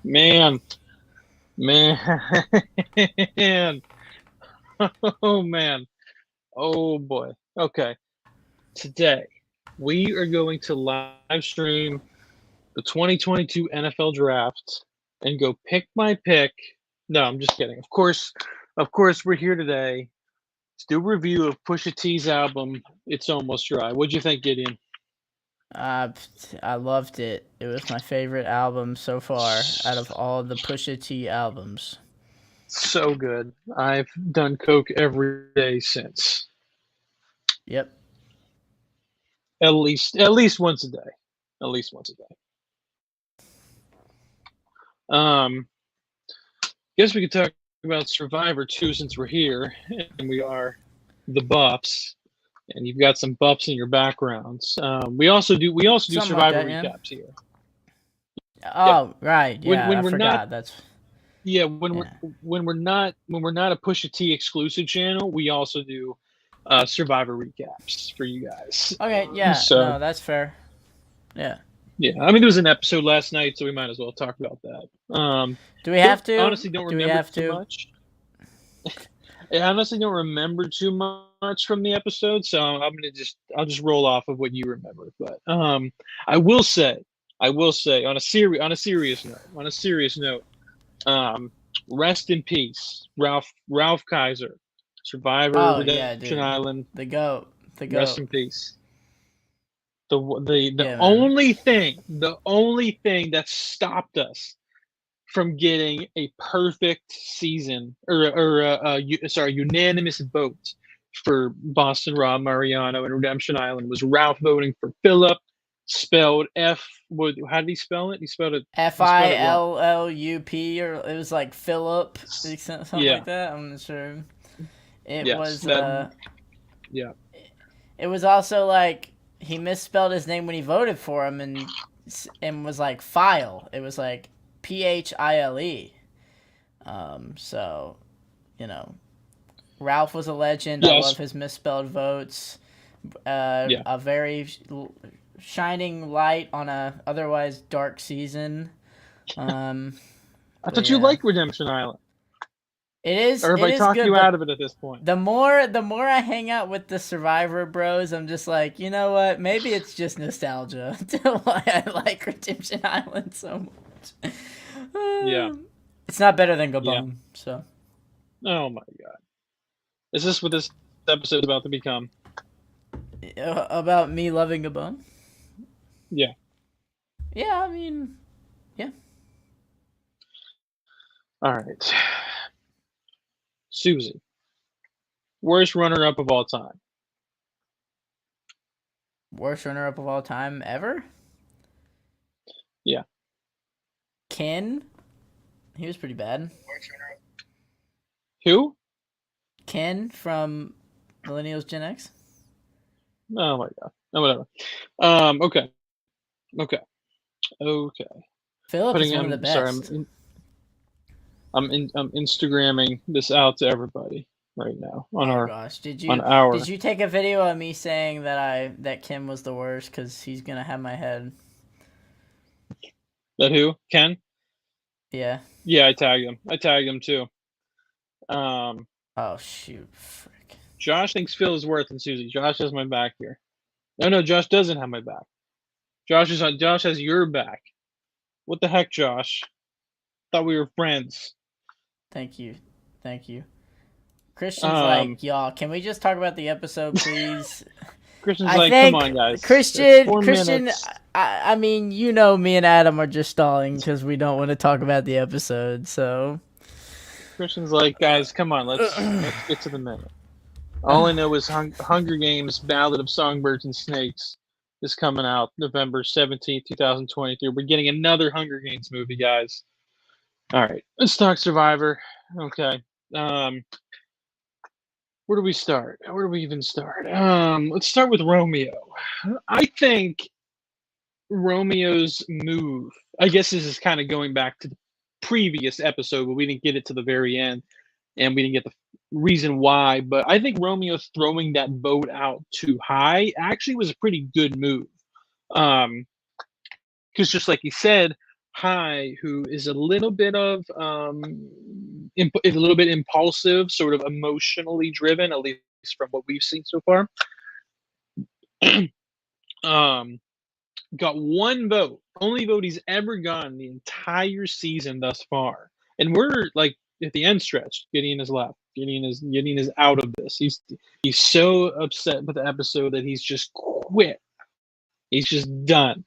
Man, man, oh man, oh boy. Okay, today we are going to live stream the 2022 NFL Draft and go pick my pick. No, I'm just kidding. Of course, we're here today to do a review of Pusha T's album. It's Almost Dry. What'd you think, Gideon? Uh, I loved it. It was my favorite album so far out of all the Pusha T albums. So good. I've done coke every day since. Yep. At least once a day. At least once a day. Um, guess we could talk about Survivor too, since we're here and we are the Buffs, and you've got some Buffs in your backgrounds. We also do Something like Survivor that, yeah. recaps here. Yeah, Oh, right. when Yeah, I when we're not forgot. That's yeah when we're yeah. when we're not a Pusha T exclusive channel, we also do Survivor recaps for you guys. Okay, yeah. So No, that's fair. Yeah. yeah, I mean there was an episode last night, so we might as well talk about that. Do we Don't have to? honestly don't Do we remember have too to? much. I honestly don't remember too much from the episode, so I'll just roll off of what you remember. But I will say, on a serious note, um, rest in peace, Ralph Kaiser, Survivor Oh, yeah, Redemption dude. Island. The goat. The Rest goat. in peace. The Yeah, man. only thing that stopped us from getting a perfect season or unanimous vote for Boston Rob Mariano and Redemption Island was Ralph voting for Philip, spelled F. What? How did he spell it? He spelled it. F He spelled I it wrong. L L U P, or it was like Philip, something Yeah. like that. I'm not sure. It Yes. was That. Yeah. it was also like he misspelled his name when he voted for him, and was like file. It was like Phile. So you know, Ralph was a legend. I love Yes. his misspelled votes. Yeah. A very shining light on a otherwise dark season. Um, I but thought you yeah, liked Redemption Island, it is or have it I is talked good, you but out of it at this point? the more I hang out with the Survivor bros, I'm just like, you know what? Maybe it's just nostalgia to why I like Redemption Island so much. Yeah. It's not better than Yeah. Gabon, so Oh my God. Is this what this episode's about to become? about me loving Gabon. Yeah. Yeah, I mean, yeah, All right. Susie, worst runner-up of all time. worst runner up of all time ever. Yeah. Ken, he was pretty bad. Who? Ken from Millennials Gen X. Oh my God. Oh, whatever. Okay. Okay. Okay. Philip is Putting. one of the I'm sorry. best. I'm Instagramming this out to everybody right now on Oh our gosh, on did our you take a video of me saying that Kim was the worst because he's gonna have my head? that who Ken? Yeah. Yeah, I tagged him. I tagged him too. Um, Oh shoot, frick. Josh thinks Phil is worse than Susie. Josh has my back here. No, Josh doesn't have my back. Josh has your back. What the heck, Josh? Thought we were friends. Thank you, thank you. Christian's Um, like, y'all, can we just talk about the episode, please? Christian's I like, come think on, guys. It's Christian, four Christian. minutes. I mean, you know, me and Adam are just stalling because we don't want to talk about the episode. So, Christian's like, guys, come on, let's get to the minute. All I know is Hunger Games: Ballad of Songbirds and Snakes is coming out November 17th, 2023. We're getting another Hunger Games movie, guys. All right, let's talk Survivor. Okay. Um, where do we start? Where do we even start? Let's start with Romeo. I think Romeo's move. I guess this is kind of going back to the previous episode, but we didn't get it to the very end, and we didn't get the reason why. But I think Romeo throwing that boat out too high actually was a pretty good move. Um, because just like you said, High, who is a little bit of is a little bit impulsive, sort of emotionally driven, at least from what we've seen so far. um, got one vote, only vote he's ever gotten the entire season thus far, and we're like at the end stretch. Gideon is left. Gideon is out of this. He's so upset with the episode that he's just quit. He's just done.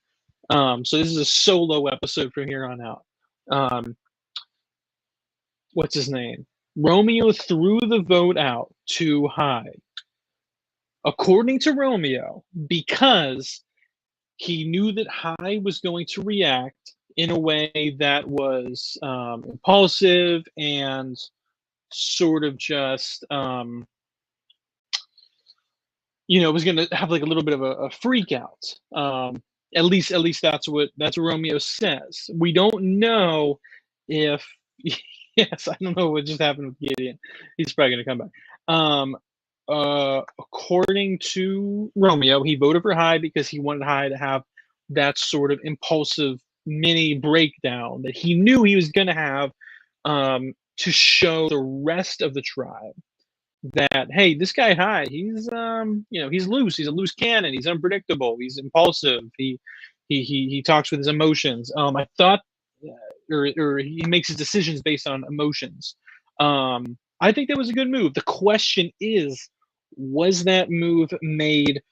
So this is a solo episode from here on out. What's his name? Romeo threw the vote out to High, according to Romeo, because he knew that High was going to react in a way that was impulsive and sort of just, was going to have like a little bit of a freak out. At least that's what Romeo says. We don't know if yes, I don't know what just happened with Gideon. He's probably going to come back. According to Romeo, he voted for High because he wanted High to have that sort of impulsive mini breakdown that he knew he was going to have, to show the rest of the tribe that, hey, this guy High, he's he's loose. He's a loose cannon. He's unpredictable. He's impulsive. He talks with his emotions. I thought, or he makes his decisions based on emotions. I think that was a good move. The question is, was that move made,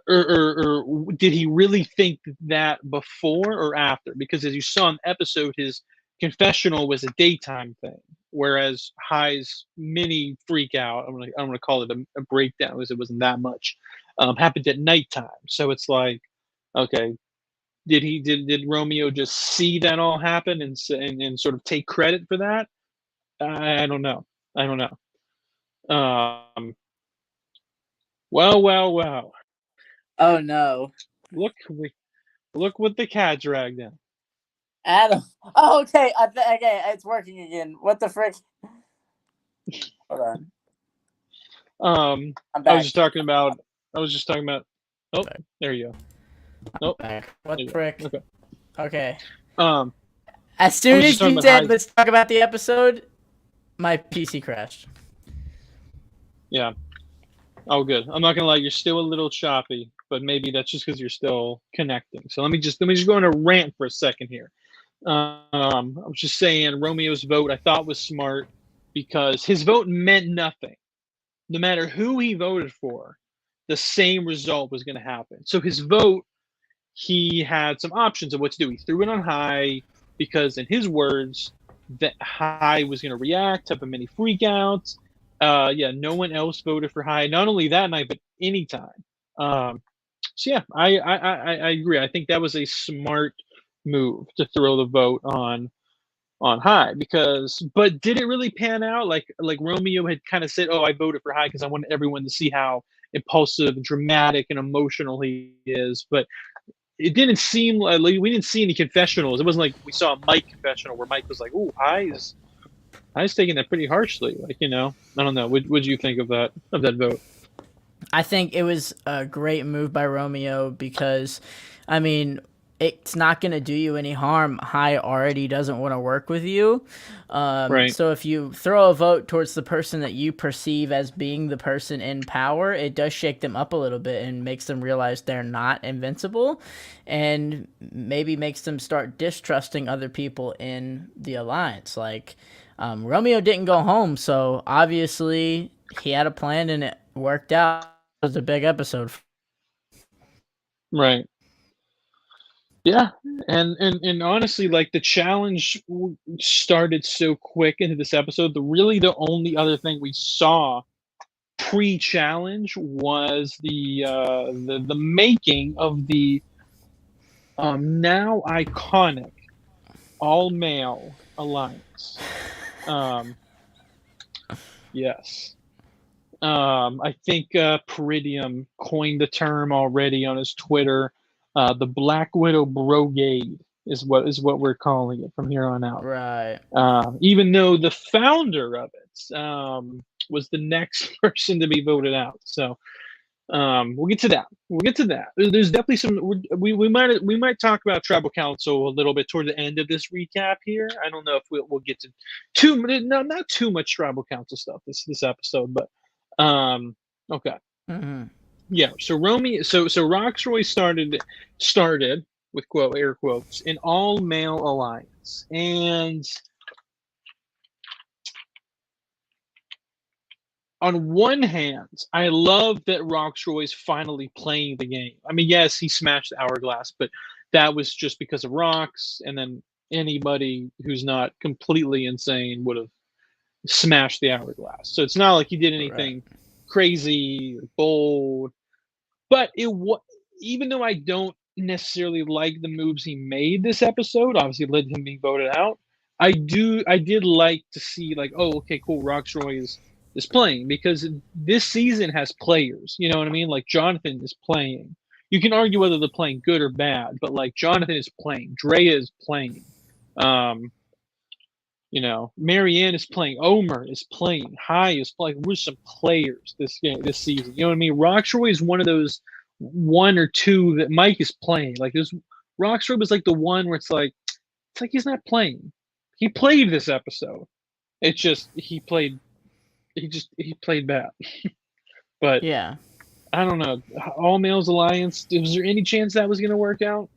or did he really think that before or after? Because as you saw in the episode, his confessional was a daytime thing, whereas High's mini freak out, I'm gonna call it a breakdown, because it wasn't that much, happened at nighttime. So it's like, okay, did Romeo just see that all happen and sort of take credit for that? I don't know. Well. Oh no. Look what the cat dragged in. Adam. Oh, okay. Okay, it's working again. What the frick? Hold on. I'm back. I was just talking about. Oh, there you go. Nope. What the frick? Okay. Okay. As soon as you said, let's talk about the episode, my PC crashed. Yeah. Oh, good. I'm not gonna lie, you're still a little choppy, but maybe that's just because you're still connecting. So let me just go on a rant for a second here. I was just saying, Romeo's vote I thought was smart because his vote meant nothing. No matter who he voted for, the same result was going to happen. So his vote, he had some options of what to do. He threw it on High because, in his words, that High was going to react, have a mini freak out. No one else voted for High. Not only that night, but anytime. So yeah, I agree. I think that was a smart move to throw the vote on High, but did it really pan out? Like Romeo had kind of said, oh, I voted for High because I wanted everyone to see how impulsive, dramatic, and emotional he is. But it didn't seem like we didn't see any confessionals. It wasn't like we saw a Mike confessional where Mike was like, oh, High's taking that pretty harshly. Like, I don't know. What do you think of that vote? I think it was a great move by Romeo because, I mean, it's not going to do you any harm. High already doesn't want to work with you. Right. So if you throw a vote towards the person that you perceive as being the person in power, it does shake them up a little bit and makes them realize they're not invincible, and maybe makes them start distrusting other people in the alliance. Like, Romeo didn't go home, so obviously he had a plan and it worked out. It was a big episode. Right. Yeah, and honestly, like, the challenge started so quick into this episode. The only other thing we saw pre-challenge was the making of the now iconic all-male alliance. Yes. I think Peridium coined the term already on his Twitter. The Black Widow Brogade is what we're calling it from here on out. Right. Even though the founder of it was the next person to be voted out. So We'll get to that. We'll get to that. There's definitely some. We might talk about tribal council a little bit toward the end of this recap here. I don't know if we'll get to not too much tribal council stuff this episode, but okay. Mm-hmm. Yeah. So Roxroy started with air quotes an all male alliance, and on one hand, I love that Roxroy's finally playing the game. I mean, yes, he smashed the hourglass, but that was just because of Rox, and then anybody who's not completely insane would have smashed the hourglass. So it's not like he did anything crazy or bold. But even though I don't necessarily like the moves he made this episode, obviously led to him being voted out. I did like to see like, oh, okay, cool, Roxroy is playing, because this season has players. You know what I mean? Like Jonathan is playing. You can argue whether they're playing good or bad, but like Jonathan is playing, Drea is playing, Marianne is playing, Omer is playing, Hai is playing. We're some players this season. You know what I mean? Roxroy is one of those one or two that Mike is playing. Like this, Roxroy was like the one where it's like he's not playing. He played this episode. It's just he played bad. But yeah, I don't know. All males alliance. Was there any chance that was going to work out?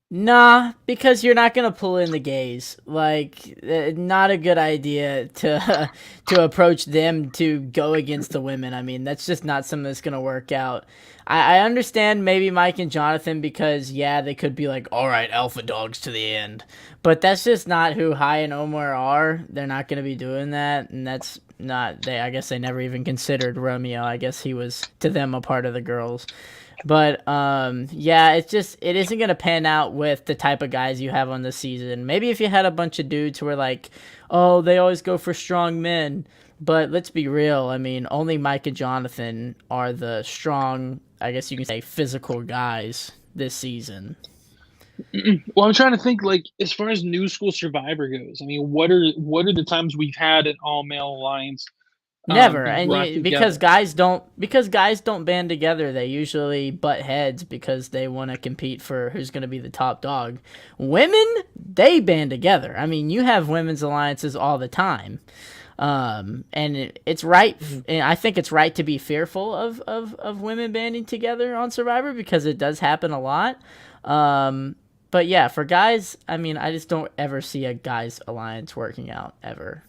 Nah, because you're not gonna pull in the gays. Like, not a good idea to to approach them to go against the women. I mean, that's just not something that's gonna work out. I understand maybe Mike and Jonathan, because yeah, they could be like, all right, alpha dogs to the end, but that's just not who Hai and Omar are. They're not gonna be doing that, and that's not they. I guess they never even considered Romeo. I guess he was to them a part of the girls. But yeah, it isn't gonna pan out with the type of guys you have on the season. Maybe if you had a bunch of dudes who are like, oh, they always go for strong men. But let's be real. I mean, only Mike and Jonathan are the strong, I guess you can say, physical guys this season. Well, I'm trying to think, like, as far as New School Survivor goes. I mean, what are the times we've had an all male alliance? Never, because guys don't band together. They usually butt heads because they want to compete for who's going to be the top dog. Women, they band together. I mean, you have women's alliances all the time, and it's right. And I think it's right to be fearful of women banding together on Survivor, because it does happen a lot. But yeah, for guys, I mean, I just don't ever see a guys alliance working out ever.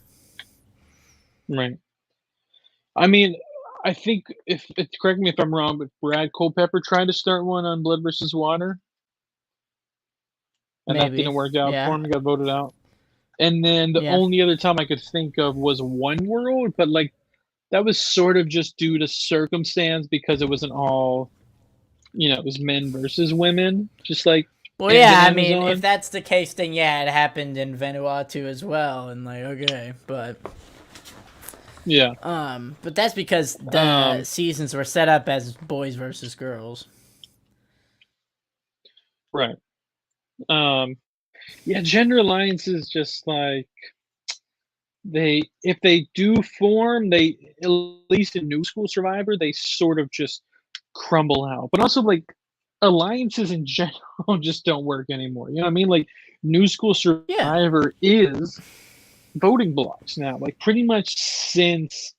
Right. I mean, I think if correct me if I'm wrong, but Brad Culpepper tried to start one on Blood versus Water, and that didn't work out for him. He got voted out. And then the only other time I could think of was One World, but like that was sort of just due to circumstance, because it wasn't all, it was men versus women, just like. Well, yeah, I mean, if that's the case, then yeah, it happened in Vanuatu as well, and like, okay, but. Yeah. But that's because the seasons were set up as boys versus girls. Right. Yeah, gender alliances, just like if they do form, they, at least in New School Survivor, they sort of just crumble out. But also, like, alliances in general just don't work anymore. You know what I mean? Like, New School Survivor is voting blocks now, like pretty much since,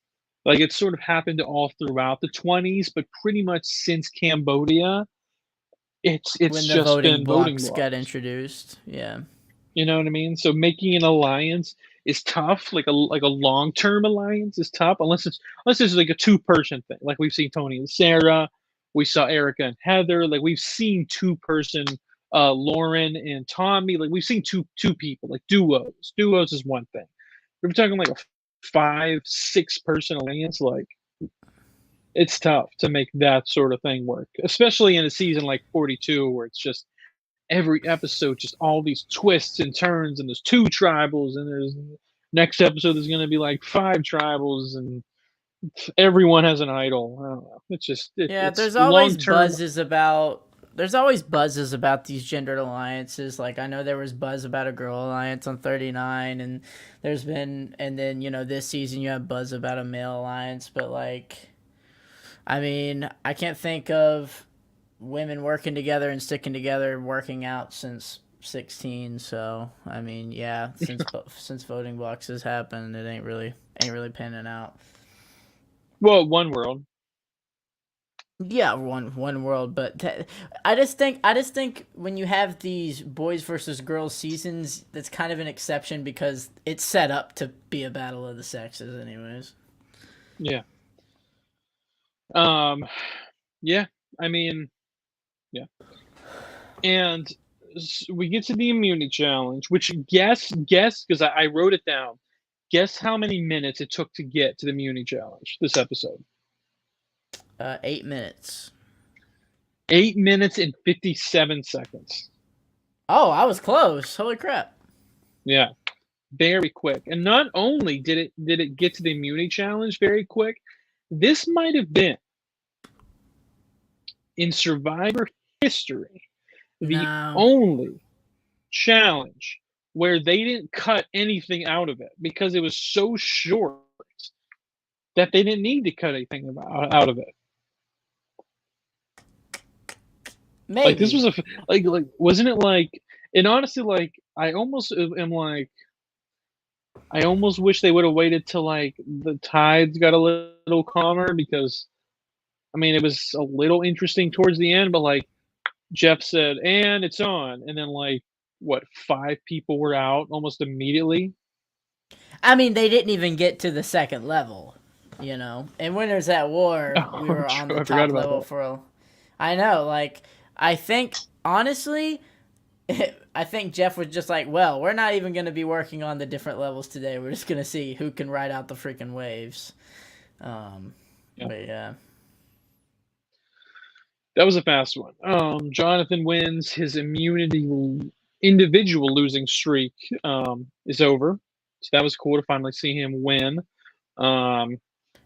like, it's sort of happened all throughout the 20s, but pretty much since Cambodia, it's when the just voting been blocks voting blocks got introduced. Yeah, you know what I mean. So making an alliance is tough. Like a long-term alliance is tough, unless it's like a 2-person thing. Like we've seen Tony and Sarah, we saw Erica and Heather. Like we've seen 2-person. Lauren and Tommy, like we've seen two people, like duos. Duos is one thing. We're talking like a 5-6-person alliance. Like it's tough to make that sort of thing work, especially in a season like 42, where it's just every episode, just all these twists and turns, and there's 2 tribals, and there's next episode there's going to be like 5 tribals, and everyone has an idol. I don't know. It's just there's always buzzes about these gendered alliances. Like I know there was buzz about a girl alliance on 39, and and then this season you have buzz about a male alliance. But like, I mean, I can't think of women working together and sticking together, working out since 16. So I mean, yeah, since voting blocks has happened, it ain't really panning out. Well, one world. Yeah, one world, but I just think when you have these boys versus girls seasons, that's kind of an exception because it's set up to be a battle of the sexes, anyways. Yeah. Um. Yeah. I mean, yeah. And we get to the immunity challenge, which guess, because I wrote it down. Guess how many minutes it took to get to the immunity challenge this episode? 8 minutes. 8 minutes and 57 seconds. Oh, I was close. Holy crap! Yeah, very quick. And not only did it get to the immunity challenge very quick, this might have been in Survivor history the No, only challenge where they didn't cut anything out of it because it was so short that they didn't need to cut anything out of it. Like this maybe. was like wasn't it like, and honestly, like I almost am like, I almost wish they would have waited till like the tides got a little calmer, because I mean it was a little interesting towards the end, but like Jeff said, and it's on, and then like what, 5 people were out almost immediately. I mean, they didn't even get to the second level, In Winners at War, we Oh, were on true. the I forgot top about level that. for a. I know, like, I think, honestly, I think Jeff was just like, well, we're not even going to be working on the different levels today. We're just going to see who can ride out the freaking waves. Um, Yeah, but yeah. that was a fast one. Jonathan wins. His immunity individual losing streak is over. So that was cool to finally see him win. Um,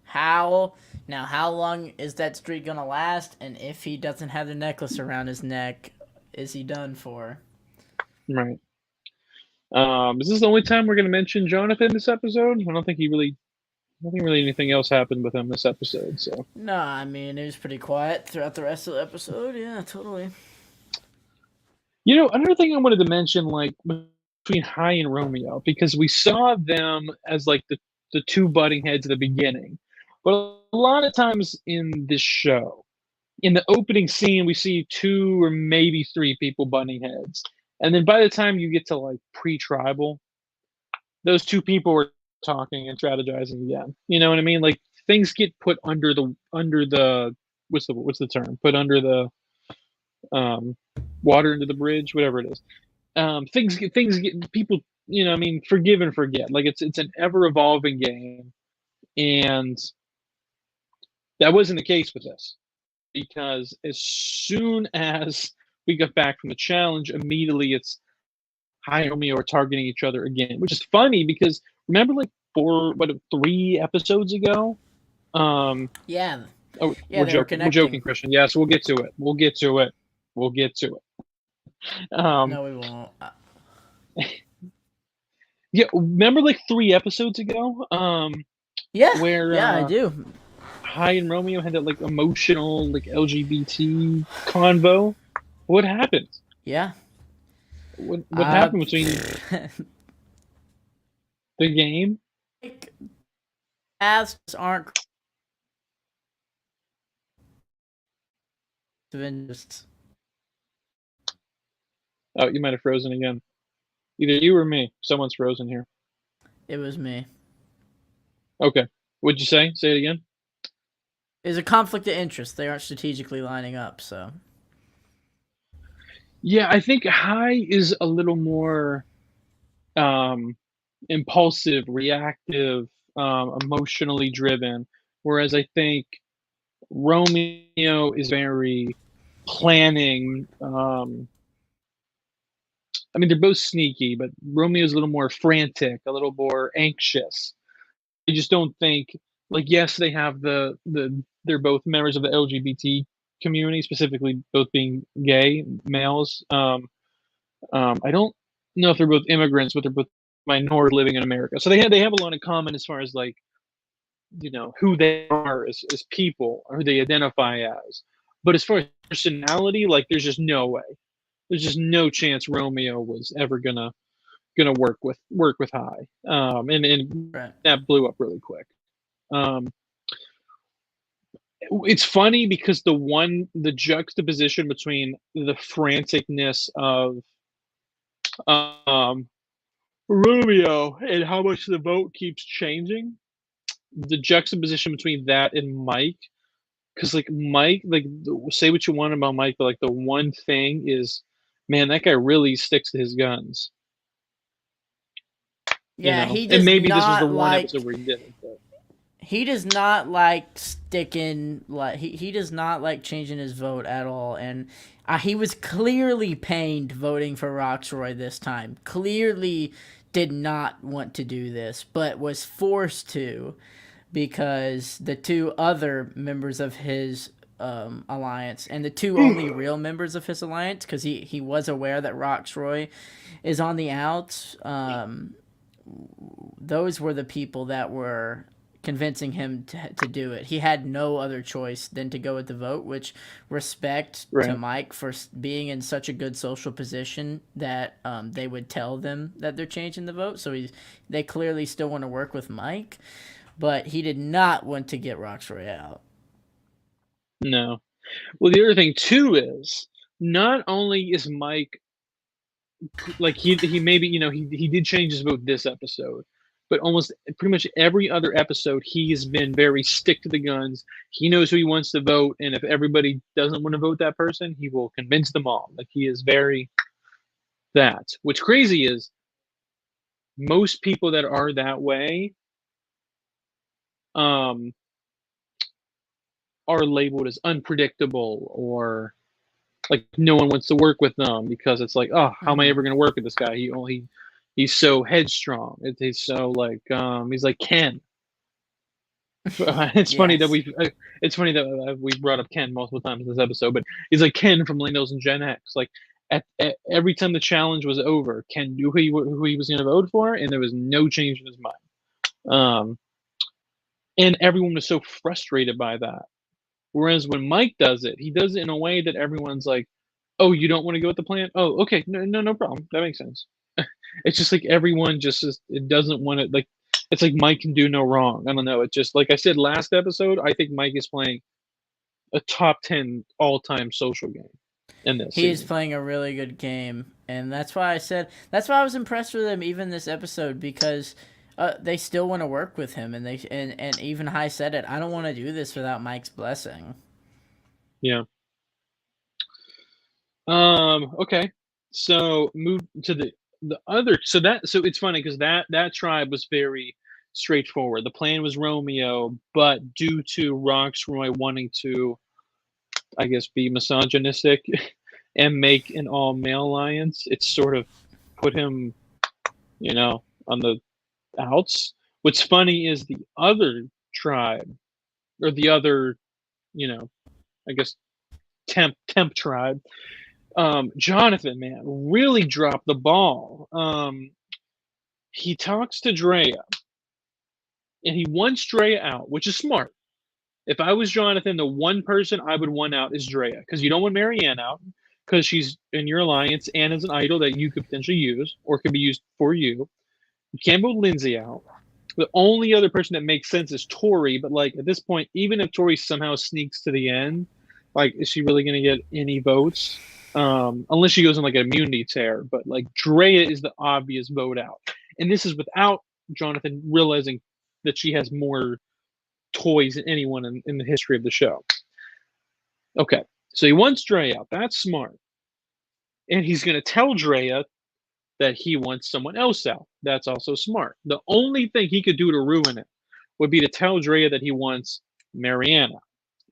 How long is that streak going to last? And if he doesn't have the necklace around his neck, is he done for? right. Is this the only time we're going to mention Jonathan this episode? I don't think really anything else happened with him this episode. So, No, I mean, it was pretty quiet throughout the rest of the episode. Yeah, totally. another thing I wanted to mention, like between Hai and Romeo, because we saw them as like the two butting heads at the beginning, but a lot of times in this show, in the opening scene, we see 2 or maybe 3 people butting heads, and then by the time you get to like pre-tribal, those 2 people were talking and strategizing again. You know what I mean? Like things get put under the what's the term? Put under the um, water under the bridge, whatever it is. Things get people. I mean, forgive and forget. Like it's an ever evolving game, and that wasn't the case with this, because as soon as we got back from the challenge, immediately it's Hi and Romeo are targeting each other again, which is funny because remember like 3 episodes ago. Yeah, Oh, yeah, they were we're joking, connecting. Christian. Yes, we'll get to it. We'll get to it. We'll get to it. No, we won't. Yeah, remember like 3 episodes ago, Yeah, where yeah, I do. Hi and Romeo had that like emotional like LGBT convo. What happened? Yeah. What Uh, happened between the game? like, paths aren't just. Oh, you might have frozen again. Either you or me. Someone's frozen here. It was me. Okay. What'd you say? Say it again. There's a conflict of interest. They aren't strategically lining up, so. Yeah, I think High is a little more um, impulsive, reactive, emotionally driven, whereas I think Romeo is very planning. I mean, they're both sneaky, but Romeo's a little more frantic, a little more anxious. I just don't think, like, yes, they have they're both members of the LGBT community, specifically both being gay males. I don't know if they're both immigrants, but they're both minorities living in America, so they have a lot in common as far as like who they are as people, or who they identify as. But as far as personality, like there's just no way. There's just no chance Romeo was ever gonna work with High. And Right. that blew up really quick. Um, it's funny because the juxtaposition between the franticness of um, Romeo and how much the vote keeps changing, the juxtaposition between that and Mike, because like Mike, like say what you want about Mike, but like the one thing is, man, that guy really sticks to his guns. Yeah, he And does maybe this was the not one episode where he didn't. But he does not like sticking like he does not like changing his vote at all, and he was clearly pained voting for Roxroy this time. Clearly did not want to do this, but was forced to because the two other members of his alliance, and the two only real members of his alliance, because he was aware that Roxroy is on the outs. Those were the people that were convincing him to do it. He had no other choice than to go with the vote, which respect to right, Mike for being in such a good social position that they would tell them that they're changing the vote. So they clearly still want to work with Mike, but he did not want to get Roxroy out. no. Well, the other thing too is not only is Mike like he maybe he did change his vote this episode, but almost pretty much every other episode he has been very stick to the guns. He knows who he wants to vote, and if everybody doesn't want to vote that person, he will convince them all. Like he is very that. What's crazy is most people that are that way um are labeled as unpredictable, or like no one wants to work with them because it's like, oh, how am I Mm-hmm. ever going to work with this guy? He's so headstrong. He's so like he's like Ken. It's funny that Yes. we brought up Ken multiple times in this episode, but he's like Ken from Millennials and Gen X. Like at every time the challenge was over, Ken knew who he was going to vote for, and there was no change in his mind. And everyone was so frustrated by that. Whereas when Mike does it, he does it in a way that everyone's like, "Oh, you don't want to go with the plan? Oh, okay, no problem. That makes sense." It's just like everyone it doesn't want to like. It's like Mike can do no wrong. I don't know. It's just like I said last episode. I think Mike is playing a top 10 all-time social game in this He is season. playing a really good game, and that's why I was impressed with him even this episode, because they still want to work with him, and and even High said it. I don't want to do this without Mike's blessing. Yeah. Okay. So move to the other. So it's funny because that tribe was very straightforward. The plan was Romeo, but due to Roxroy wanting to, I guess, be misogynistic and make an all male alliance, it sort of put him, on the outs. What's funny is the other tribe, or the other, I guess temp tribe. Jonathan, man, really dropped the ball. He talks to Drea, and he wants Drea out, which is smart. If I was Jonathan, the one person I would want out is Drea, because you don't want Marianne out, because she's in your alliance and is an idol that you could potentially use, or could be used for you. You can't vote Lindsay out. The only other person that makes sense is Tori, but like at this point, even if Tori somehow sneaks to the end, like is she really going to get any votes? Unless she goes on like an immunity tear. But like Drea is the obvious vote out, and this is without Jonathan realizing that she has more toys than anyone in the history of the show. Okay, so he wants Drea out. That's smart, and he's going to tell Drea that he wants someone else out. That's also smart. The only thing he could do to ruin it would be to tell Drea that he wants Mariana.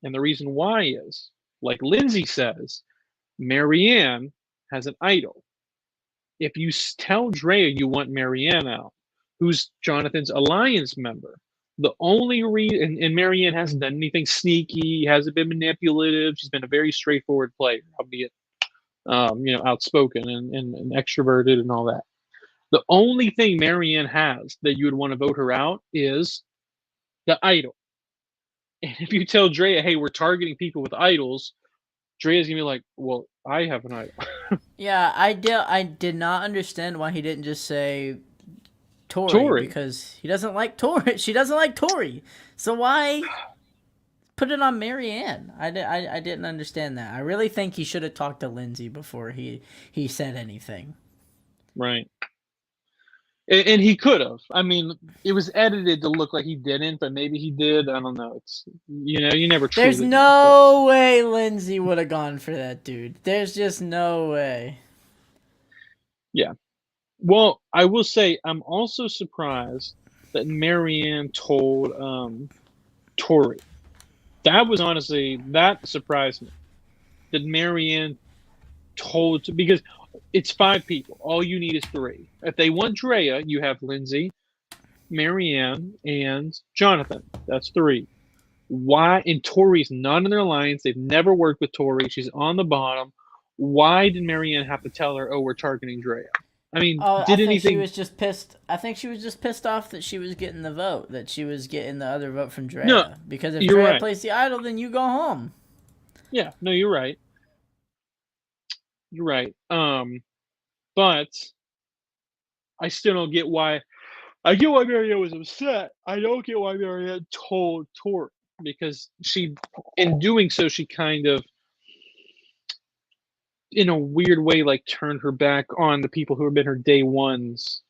And the reason why is, like Lindsay says, Marianne has an idol. If you tell Drea you want Marianne out, who's Jonathan's alliance member, the only reason, and Marianne hasn't done anything sneaky, hasn't been manipulative, she's been a very straightforward player, albeit outspoken and extroverted and all that. The only thing Marianne has that you would want to vote her out is the idol. And if you tell Drea, hey, we're targeting people with idols, Drea's gonna be like, well, I have an idol. Yeah, I did not understand why he didn't just say Tori, Tori. because he doesn't like Tori. She doesn't like Tori. So why put it on Marianne? I didn't understand that. I really think he should have talked to Lindsay before he said anything. Right. And he could have. I mean, it was edited to look like he didn't, but maybe he did. I don't know. It's, you never truly There's know, no way Lindsay would have gone for that dude. There's just no way. Yeah. Well, I will say I'm also surprised that Marianne told Tori. That surprised me. That Marianne told, because it's 5 people. All you need is 3. If they want Drea, you have Lindsay, Marianne, and Jonathan. That's 3. Why? And Tori's not in their alliance. They've never worked with Tori. She's on the bottom. Why did Marianne have to tell her, oh, we're targeting Drea? I mean, Oh, did I think anything? she was just pissed. I think she was just pissed off that she was getting the vote, that she was getting the other vote from Drea. No, Because if you're Drea right. plays the idol, then you go home. Yeah, no, you're right. You're right. But I still don't get why. I get why Marianne was upset. I don't get why Marianne told Tori, because she, in doing so, she kind of, in a weird way, like turned her back on the people who have been her day ones.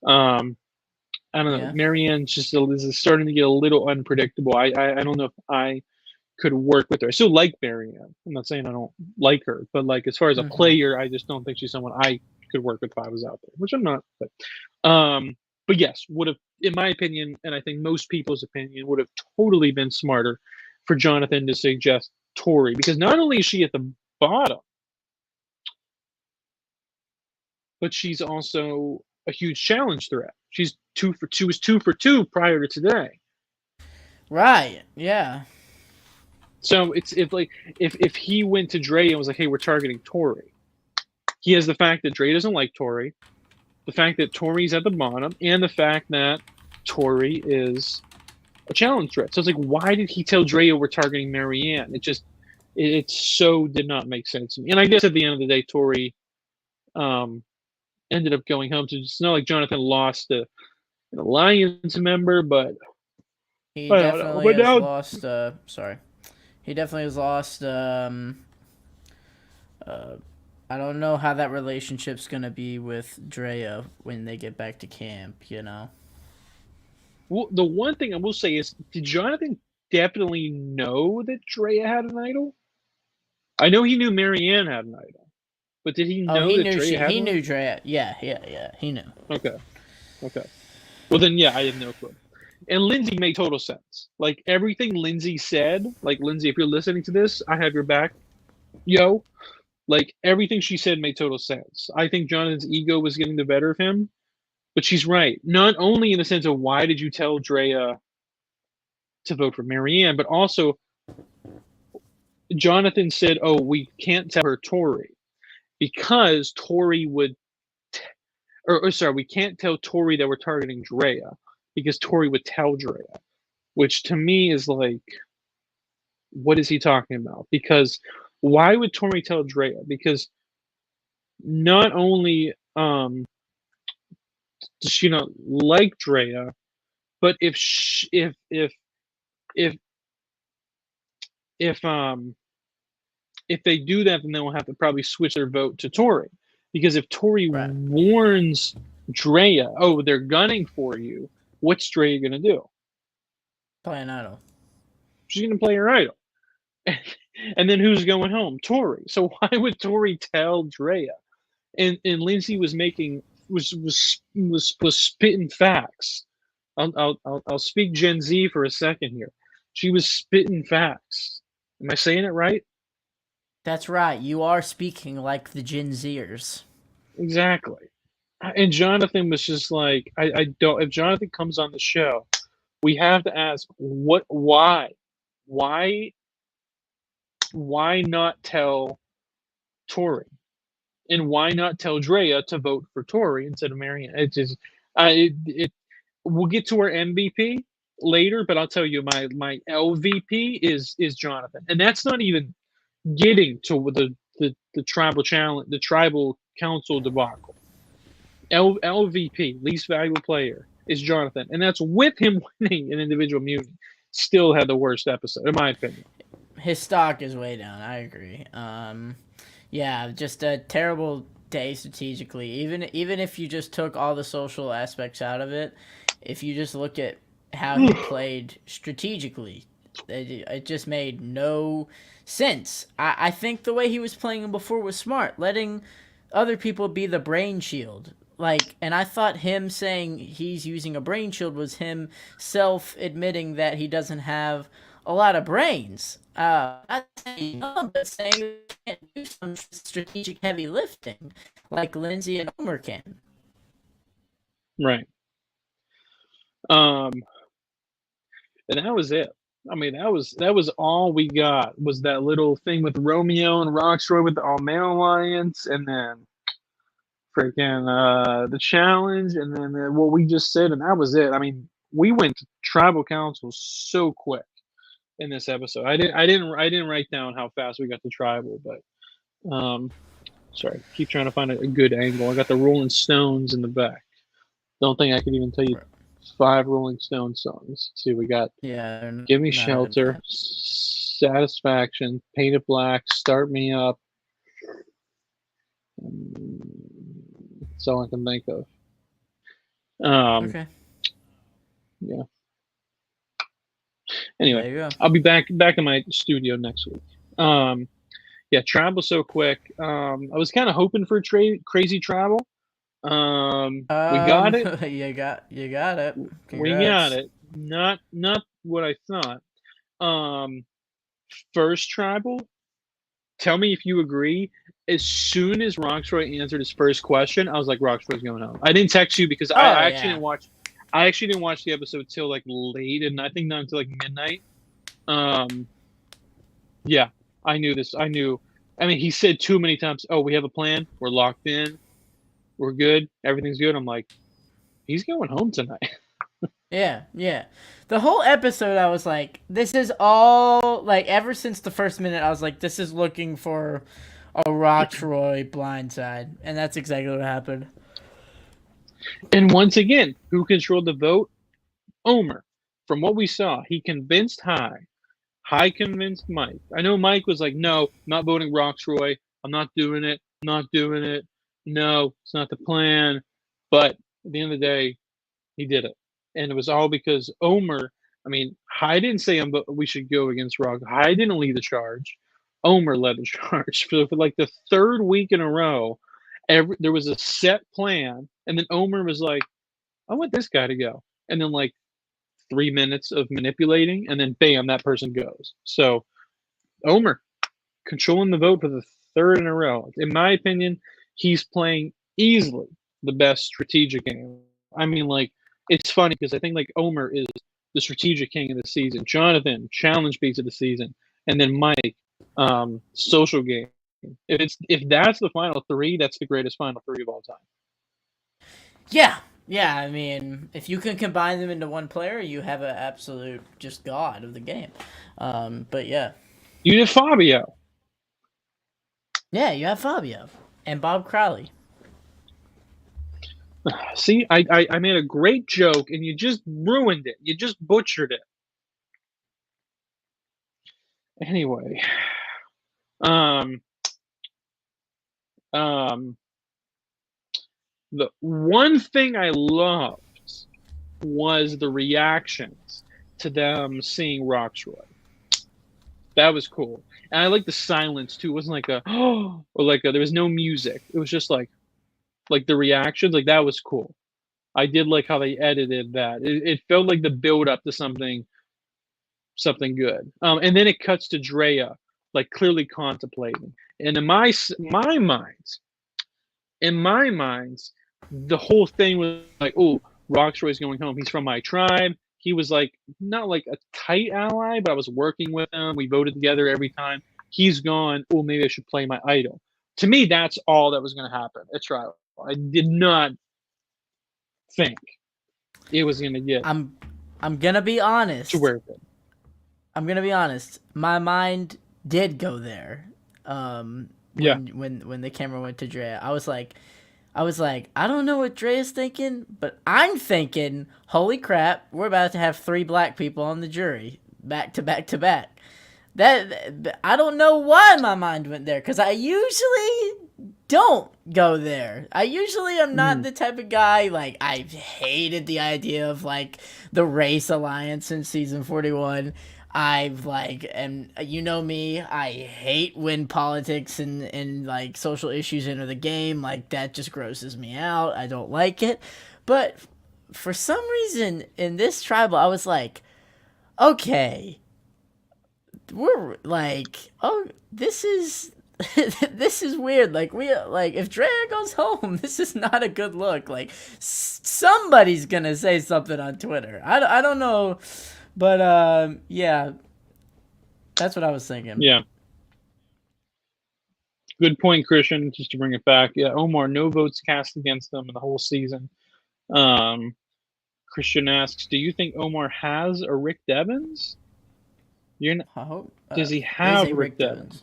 Um, I don't know. Yeah. Marianne just is starting to get a little unpredictable. I don't know if I could work with her. I still like Marianne. I'm not saying I don't like her, but like as far as a player, I just don't think she's someone I could work with if I was out there, which I'm not. But yes, would have, in my opinion, and I think most people's opinion, would have totally been smarter for Jonathan to suggest Tori, because not only is she at the bottom, but she's also a huge challenge threat. She's 2 for 2. Was 2 for 2 prior to today. Right. Yeah. So it's if he went to Dre and was like, hey, we're targeting Tori. He has the fact that Dre doesn't like Tori, the fact that Tori's at the bottom, and the fact that Tori is a challenge threat. So it's like, why did he tell Dre we're targeting Marianne? It so did not make sense to me. And I guess at the end of the day, Tori ended up going home. So it's not like Jonathan lost an alliance member, but He I don't know. definitely But has now, lost. Sorry. He definitely has lost. I don't know how that relationship's gonna be with Drea when they get back to camp. You know. well, the one thing I will say is, did Jonathan definitely know that Drea had an idol? I know he knew Marianne had an idol, but did he Oh, know he that knew Drea had he one? knew Drea. Yeah. He knew. Okay, okay. Well, then, yeah, I had no clue. And Lindsay made total sense. Like everything Lindsay said, like Lindsay, if you're listening to this, I have your back, yo. Like everything she said made total sense. I think Jonathan's ego was getting the better of him, but she's right. Not only in the sense of why did you tell Drea to vote for Marianne, but also Jonathan said, "Oh, we can't tell her Tori because Tori would, or sorry, we can't tell Tori that we're targeting Drea because Tori would tell Drea," which to me is like, what is he talking about? Because why would Tori tell Drea? Because not only does she not like Drea, but if if if they do that, then they'll have to probably switch their vote to Tori. Because if Tori Right. warns Drea, oh, they're gunning for you, what's Drea gonna do? Play an idol. She's gonna play her idol. And then who's going home? Tori. So why would Tori tell Drea? And Lindsay was making was spitting facts. I'll speak Gen Z for a second here. She was spitting facts. Am I saying it right? That's right. You are speaking like the Gen Zers. Exactly. And Jonathan was just like, I don't. If Jonathan comes on the show, we have to ask why not tell Tori, and why not tell Drea to vote for Tori instead of Marianne? It just, it we'll get to our MVP later, but I'll tell you my LVP is Jonathan, and that's not even getting to the tribal challenge, the tribal council debacle. LVP, least valuable player, is Jonathan, and that's with him winning an individual immunity. Still had the worst episode, in my opinion. His stock is way down. I agree. Yeah, just a terrible day strategically. Even if you just took all the social aspects out of it, if you just look at how he played strategically, it just made no sense. I think the way he was playing before was smart, letting other people be the brain shield. Like, and I thought him saying he's using a brain shield was him self-admitting that he doesn't have a lot of brains. Not saying no, but saying he can't do some strategic heavy lifting like Lindsay and Homer can. Right. And that was it. I mean, that was all we got, was that little thing with Romeo and Roxroy with the All Male Alliance, and then freaking the challenge, and then what we just said, and that was it. I mean, we went to tribal council so quick in this episode. I didn't write down how fast we got to tribal, but sorry, keep trying to find a good angle. I got the Rolling Stones in the back. Don't think I could even tell you 5 Rolling Stones songs. Let's see, we got Give Me Shelter, Satisfaction, Paint It Black, Start Me Up. That's all I can think of. Okay. Yeah. Anyway, There you go. I'll be back in my studio next week. Yeah, travel so quick. I was kind of hoping for crazy travel. We got it. You got it. Congrats. We got it. Not what I thought. First tribal. Tell me if you agree. As soon as Roxroy answered his first question, I was like, Roxroy's going home. I didn't text you because I actually didn't watch. I actually didn't watch the episode till like late, and I think not until like midnight. Yeah, I knew this. I knew. I mean, he said too many times, "Oh, we have a plan. We're locked in. We're good. Everything's good." I'm like, he's going home tonight. Yeah. The whole episode, I was like, this is all, like, ever since the first minute, I was like, this is looking for a Roxroy blindside. And that's exactly what happened. And once again, who controlled the vote? Omer. From what we saw, he convinced High. High convinced Mike. I know Mike was like, no, not voting Roxroy. I'm not doing it. I'm not doing it. No, it's not the plan. But at the end of the day, he did it. And it was all because Omer, I mean, High didn't say we should go against Rock. High didn't lead the charge. Omer led the charge. For like the 3rd week in a row, there was a set plan. And then Omer was like, I want this guy to go. And then like 3 minutes of manipulating, and then bam, that person goes. So Omer controlling the vote for the 3rd in a row. In my opinion, he's playing easily the best strategic game. I mean, like, it's funny because I think like Omer is the strategic king of the season. Jonathan, challenge piece of the season, and then Mike, social game. If that's the final 3, that's the greatest final 3 of all time. Yeah. I mean, if you can combine them into one player, you have an absolute just god of the game. But yeah. You did Fabio. Yeah, you have Fabio and Bob Crowley. See, I made a great joke and you just ruined it. You just butchered it. Anyway, the one thing I loved was the reactions to them seeing Roxroy. That was cool. And I like the silence too. It wasn't like or like there was no music. It was just like the reactions, like that was cool. I did like how they edited that. It felt like the build up to something good. And then it cuts to Drea, like clearly contemplating. And in my minds, the whole thing was like, oh, Roxroy's going home. He's from my tribe. He was like not like a tight ally, but I was working with him. We voted together every time. He's gone. Oh, maybe I should play my idol. To me, that's all that was going to happen at trial. I did not think it was going to get I'm gonna be honest. to where it did. I'm gonna be honest. My mind did go there. When the camera went to Drea, I was like, I don't know what Drea's thinking, but I'm thinking, holy crap, we're about to have 3 black people on the jury, back to back to back. That I don't know why my mind went there, because I usually don't go there. I usually am not the type of guy, like, I hated the idea of, like, the race alliance in season 41. And you know me, I hate when politics and like social issues enter the game. Like, that just grosses me out. I don't like it. But for some reason in this tribal, I was like, okay, we're like, oh, this is this is weird. Like, if Drea goes home, this is not a good look. Like, somebody's gonna say something on Twitter. I don't know. But, yeah, that's what I was thinking. Yeah. Good point, Christian, just to bring it back. Yeah, Omar, no votes cast against them in the whole season. Christian asks, do you think Omar has a Rick Devens? Does he have Rick Devens?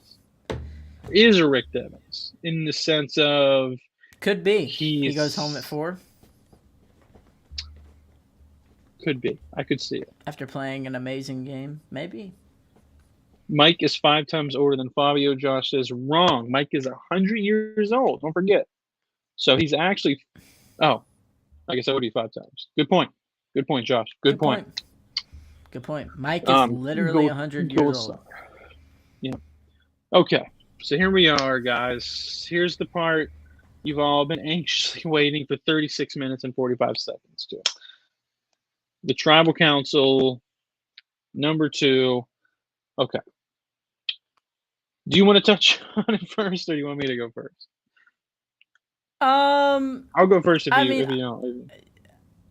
Is a Rick Devens, in the sense of... Could be. He goes home at 4? Could be. I could see it. After playing an amazing game, maybe. Mike is 5 times older than Fabio. Josh says, wrong. Mike is 100 years old. Don't forget. So he's actually... Oh, I guess that would be 5 times. Good point. Good point, Josh. Good point. Good point. Mike is literally 100 years old. Yeah. Okay. So here we are, guys. Here's the part you've all been anxiously waiting for 36 minutes and 45 seconds to. The Tribal Council, number 2. Okay. Do you want to touch on it first, or do you want me to go first? I'll go first if you don't.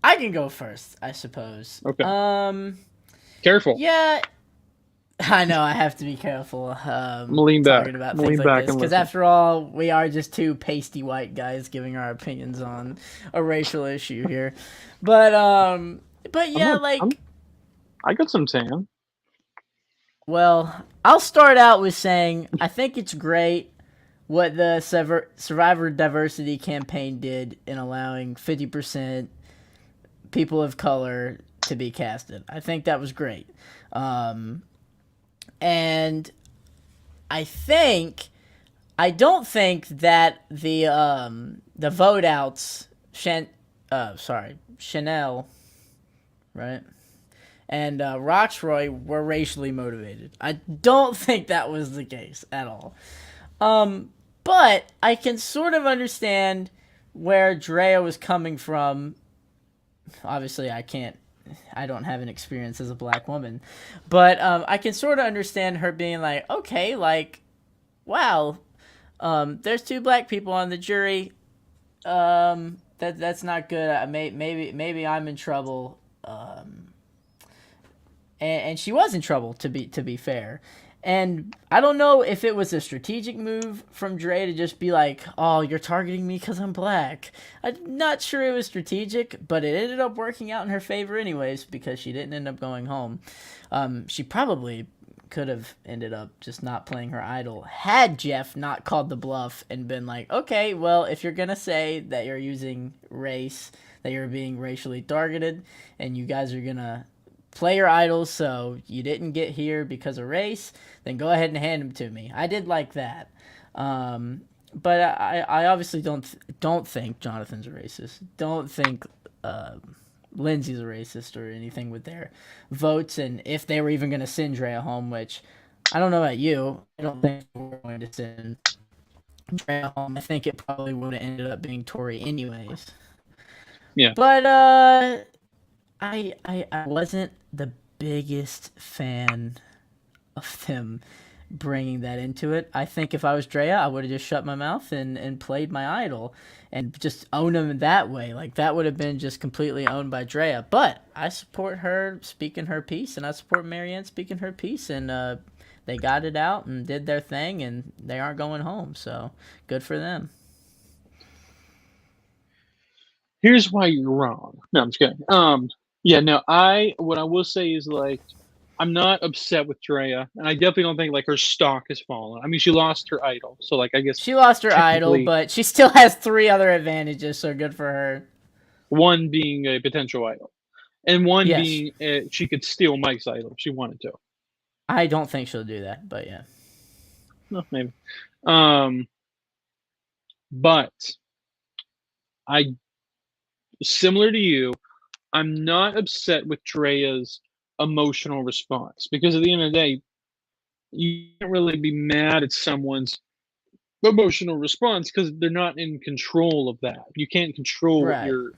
I can go first, I suppose. Okay. Careful. Yeah, I know. I have to be careful. Lean back. Talking about things like this, because after all, we are just 2 pasty white guys giving our opinions on a racial issue here. But yeah, I got some tan. Well, I'll start out with saying I think it's great what the Survivor Diversity Campaign did in allowing 50% people of color to be casted. I think that was great. And I don't think that the vote outs, Chanel, right? And Roxroy were racially motivated. I don't think that was the case at all. But I can sort of understand where Drea was coming from. Obviously, I don't have an experience as a black woman. But I can sort of understand her being like, okay, like, wow, there's 2 black people on the jury. That's not good. Maybe I'm in trouble. And she was in trouble, to be fair. And I don't know if it was a strategic move from Dre to just be like, oh, you're targeting me because I'm black. I'm not sure it was strategic, but it ended up working out in her favor anyways, because she didn't end up going home. She probably could have ended up just not playing her idol had Jeff not called the bluff and been like, okay, well, if you're going to say that you're using race, that you're being racially targeted, and you guys are going to play your idols so you didn't get here because of race, then go ahead and hand them to me. I did like that. But I obviously don't think Jonathan's a racist. Don't think Lindsay's a racist or anything with their votes, and if they were even going to send Drea home, which I don't know about you, I don't think we're going to send Drea home. I think it probably would have ended up being Tori anyways. Yeah. But I wasn't the biggest fan of them bringing that into it. I think if I was Drea, I would have just shut my mouth and played my idol and just owned him that way. Like, that would have been just completely owned by Drea. But I support her speaking her piece, and I support Marianne speaking her piece, and they got it out and did their thing, and they aren't going home. So good for them. Here's why you're wrong. No, I'm just kidding. Yeah, no, what I will say is like I'm not upset with Drea, and I definitely don't think like her stock has fallen. I mean, she lost her idol, so like I guess She lost her idol, technically but she still has 3 other advantages, so good for her. one being a potential idol, and one Yes. being she could steal Mike's idol if she wanted to. I don't think she'll do that, but yeah. No, maybe. Um, but I similar to you, I'm not upset with Drea's emotional response because at the end of the day, you can't really be mad at someone's emotional response because they're not in control of that. You can't control what Right. your,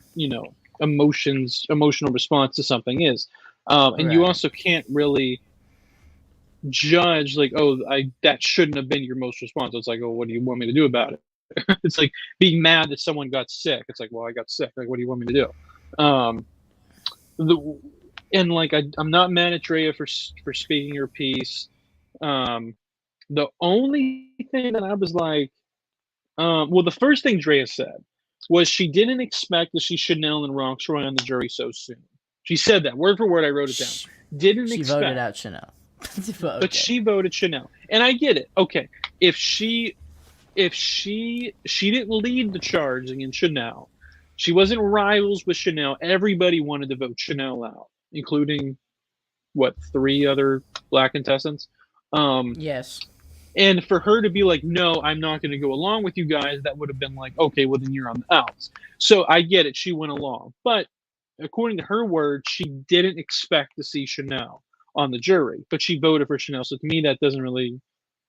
emotional response to something is. And you Right. also can't really judge like, oh, that shouldn't have been your most response. It's like, oh, what do you want me to do about it? It's like being mad that someone got sick. It's like, well, I got sick. Like, what do you want me to do? The and like I'm not mad at Drea for speaking her piece. The only thing that I was like, well, the first thing Drea said was she didn't expect to see Chanel and Roxroy on the jury so soon. She said that word for word. I wrote it down. Didn't She voted expect, out Chanel. but Okay. she voted Chanel, and I get it. Okay, if she didn't lead the charge against Chanel, she wasn't rivals with Chanel. Everybody wanted to vote Chanel out, including what 3 other black contestants. Yes. And for her to be like, no, I'm not going to go along with you guys, that would have been like, okay, well, then you're on the outs. So I get it. She went along. But according to her words, she didn't expect to see Chanel on the jury, but she voted for Chanel. So to me, that doesn't really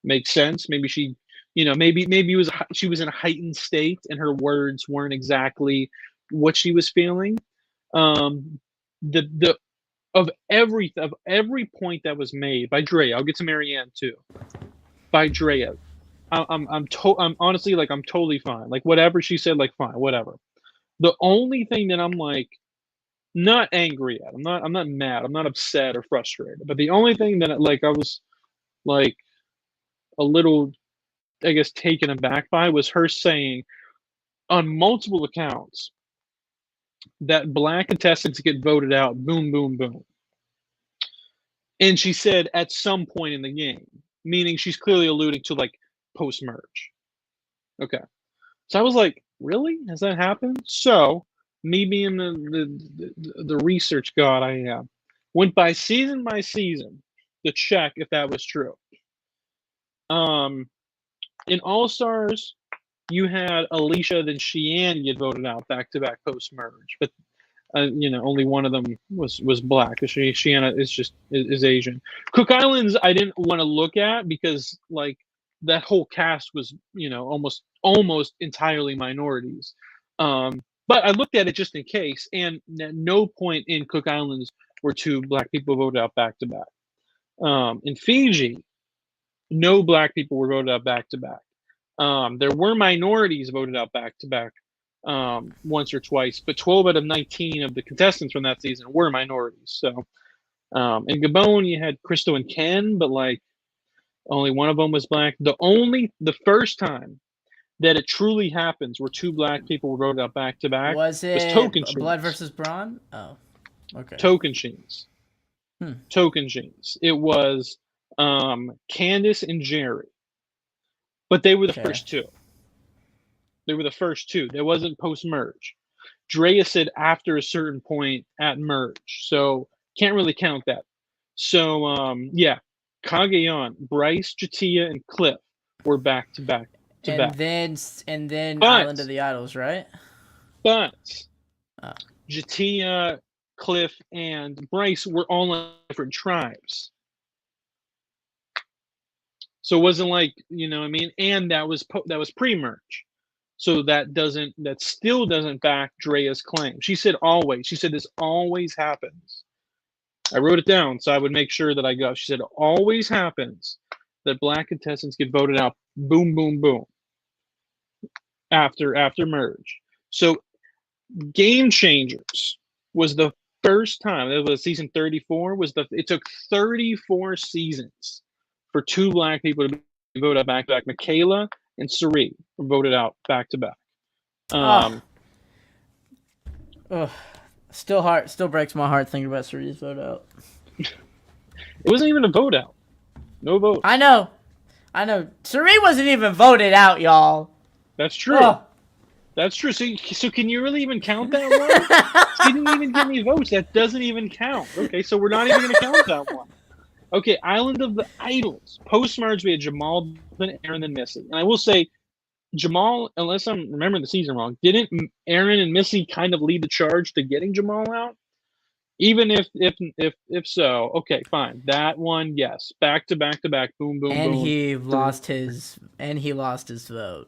make sense. Maybe she, maybe she was in a heightened state and her words weren't exactly what she was feeling. The of every point that was made by Dre, I'll get to Marianne too, by Drea. I'm honestly like I'm totally fine. Like whatever she said, like fine, whatever. The only thing that I'm like not angry at, I'm not mad, I'm not upset or frustrated. But the only thing that like I was like a little, I guess, taken aback by was her saying on multiple accounts that black contestants get voted out, boom, boom, boom. And she said at some point in the game, meaning she's clearly alluding to like post merge. Okay. So I was like, really? Has that happened? So me being the research god I am, went by season to check if that was true. Um, in All Stars, you had Alicia then Sheehan get voted out back to back post merge, but only one of them was black. Sheehan is Asian. Cook Islands I didn't want to look at because like that whole cast was almost entirely minorities. But I looked at it just in case, and at no point in Cook Islands were 2 black people voted out back to back. In Fiji, no black people were voted out back to back. There were minorities voted out back to back once or twice, but 12 out of 19 of the contestants from that season were minorities. So in Gabon, you had Crystal and Ken, but like only one of them was black. The first time that it truly happens where 2 black people were voted out back to back Was was it Token Blood Sheens. versus Brawn? Oh, okay. Token Sheens. Hmm. Token Sheens. It was Candace and Jerry, but they were the Okay. first 2. They were the first 2. There wasn't post merge. Drea said after a certain point at merge, so can't really count that. So yeah, Cagayan, Bryce, Jatia, and Cliff were back to back to And back. then But Island of the Idols, right? but Oh. Jatia, Cliff, and Bryce were all in different tribes. So it wasn't like, what I mean? And that was pre-merge. So that still doesn't back Drea's claim. She said always. She said this always happens. I wrote it down so I would make sure that I got. She said it always happens that black contestants get voted out. Boom, boom, boom. After merge. So Game Changers was the first time. That was season 34. It took 34 seasons for 2 black people to be voted out back to back. Michaela and Sari were voted out back to back. Oh, Ugh. Still breaks my heart thinking about Cerie's vote out. It wasn't even a vote out. No vote. I know. Cerie wasn't even voted out, y'all. That's true. Ugh. That's true. So can you really even count that one? She didn't even get any votes. That doesn't even count. Okay, so we're not even going to count that one. Okay, Island of the Idols. Post-merge, we had Jamal, then Aaron, then Missy. And I will say, Jamal, unless I'm remembering the season wrong, didn't Aaron and Missy kind of lead the charge to getting Jamal out? Even if so, okay, fine. That one, yes. Back to back to back, boom, boom, And boom. he lost his vote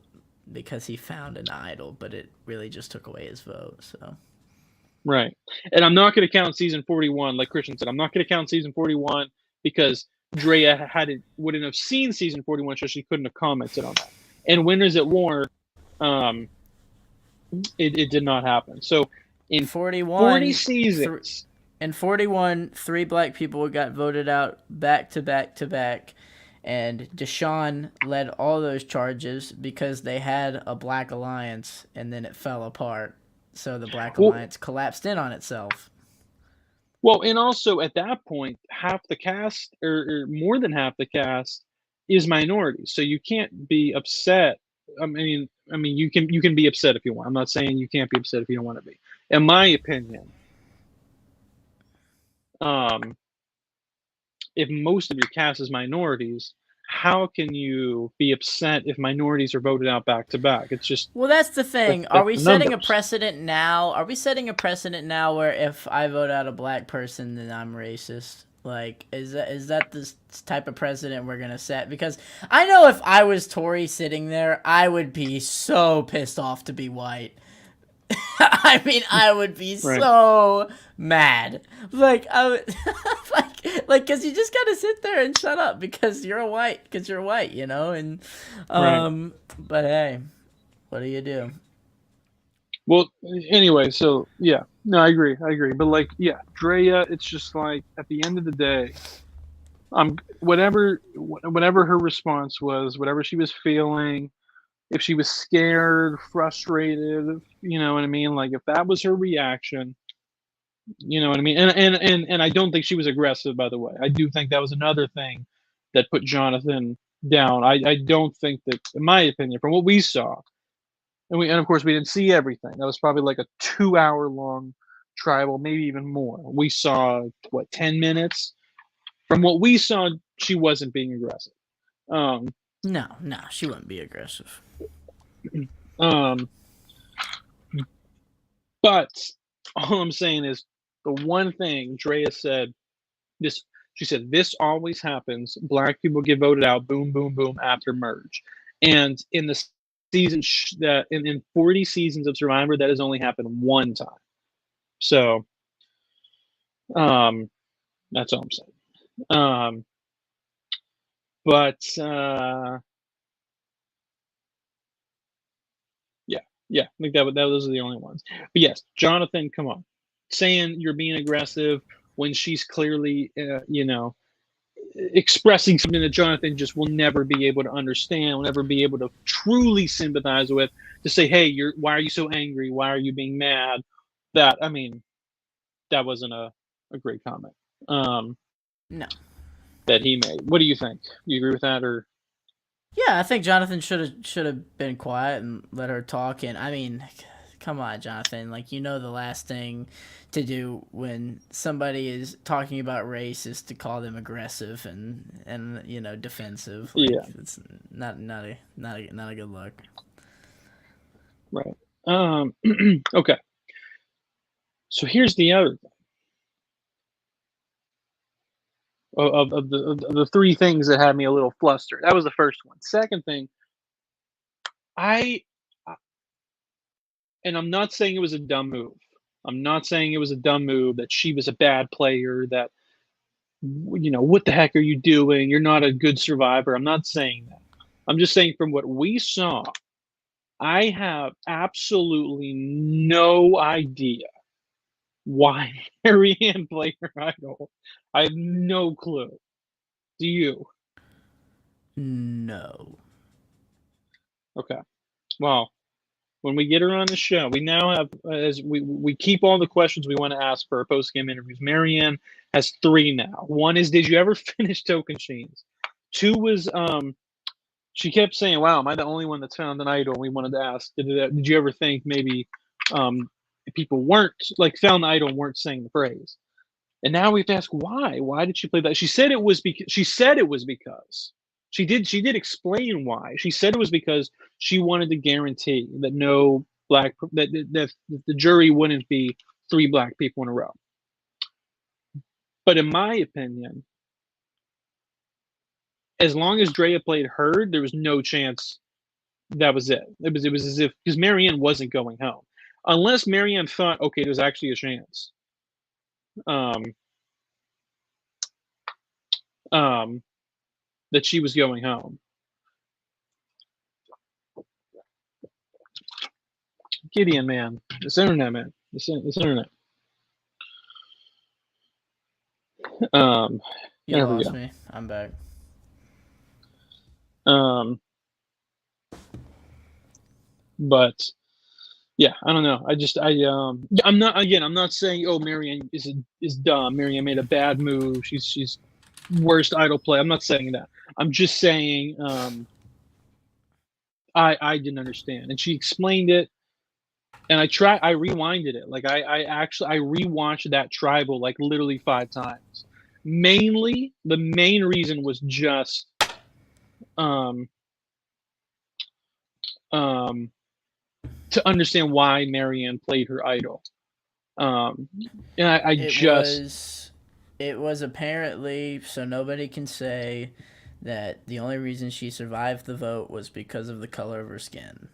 because he found an idol, but it really just took away his vote. So Right. And I'm not going to count season 41, like Christian said. I'm not going to count season 41 because Drea wouldn't have seen season 41, so she couldn't have commented on that. And Winners at War, it did not happen. So in 40 seasons. In 41, 3 black people got voted out back to back to back. And Deshaun led all those charges because they had a black alliance, and then it fell apart. So the black alliance collapsed in on itself. Well, and also at that point, half the cast, or more than half the cast, is minorities. So you can't be upset. I mean, you can be upset if you want. I'm not saying you can't be upset if you don't want to be. In my opinion, if most of your cast is minorities, how can you be upset if minorities are voted out back to back? It's just, well, that's the thing. that's Are we setting a numbers. precedent now? Are we setting a precedent now where if I vote out a black person, then I'm racist? Like, is that this type of precedent we're gonna set? Because I know if I was Tori sitting there, I would be so pissed off to be white. I mean, I would be Right. so mad. Like, I would, because you just gotta sit there and shut up because you're white, you know. And, Right. but hey, what do you do? Well, anyway, so yeah, no, I agree. But like, yeah, Drea, it's just like at the end of the day, whatever her response was, whatever she was feeling, if she was scared, frustrated, you know what I mean? Like if that was her reaction, you know what I mean? And I don't think she was aggressive, by the way. I do think that was another thing that put Jonathan down. I don't think that, in my opinion, from what we saw, and of course we didn't see everything. That was probably like a 2 hour long tribal, maybe even more. We saw what 10 minutes. From what we saw, she wasn't being aggressive. No, she wouldn't be aggressive. But all I'm saying is the one thing Drea said, she said, this always happens. Black people get voted out, boom, boom, boom, after merge. And in the season that in 40 seasons of Survivor, that has only happened one time. So that's all I'm saying. But yeah, I think those are the only ones. But yes, Jonathan, come on, saying you're being aggressive when she's clearly, expressing something that Jonathan just will never be able to understand, will never be able to truly sympathize with. To say, hey, why are you so angry? Why are you being mad? That wasn't a great comment. No. That he made. What do you think? You agree with that, or? Yeah, I think Jonathan should have been quiet and let her talk. And I mean, come on, Jonathan. Like, you know, the last thing to do when somebody is talking about race is to call them aggressive and you know, defensive. Like, Yeah, it's not a good look. Right. Okay. So here's the other thing of the three things that had me a little flustered. That was the first one. Second thing, I and I'm not saying it was a dumb move. I'm not saying it was a dumb move, that she was a bad player, that, what the heck are you doing? You're not a good survivor. I'm not saying that. I'm just saying from what we saw, I have absolutely no idea why Marianne played her idol. I have no clue. Do you? No. Okay. Well, when we get her on the show, we now have, as we keep all the questions we want to ask for our post game interviews. Marianne has 3 now. 1 is, did you ever finish Tocantins? 2 was, she kept saying, "Wow, am I the only one that's found an idol?" We wanted to ask, did you ever think maybe people weren't like found the idol and weren't saying the phrase? And now we have to ask why. Why did she play that? She said it was because she did explain why. She said it was because she wanted to guarantee that no black that the jury wouldn't be 3 black people in a row. But in my opinion, as long as Drea played Heard, there was no chance that was it. It was as if, because Marianne wasn't going home. Unless Marianne thought, okay, there's actually a chance. That she was going home. Gideon, man. This internet, man. This internet. You lost me. I'm back. But yeah, I don't know. I'm not saying, oh, Marianne is dumb. Marianne made a bad move. She's worst idol play. I'm not saying that. I'm just saying I didn't understand, and she explained it, and I rewinded it. Like I rewatched that tribal like literally 5 times. Mainly, the main reason was just to understand why Marianne played her idol. And it was apparently, so nobody can say that the only reason she survived the vote was because of the color of her skin.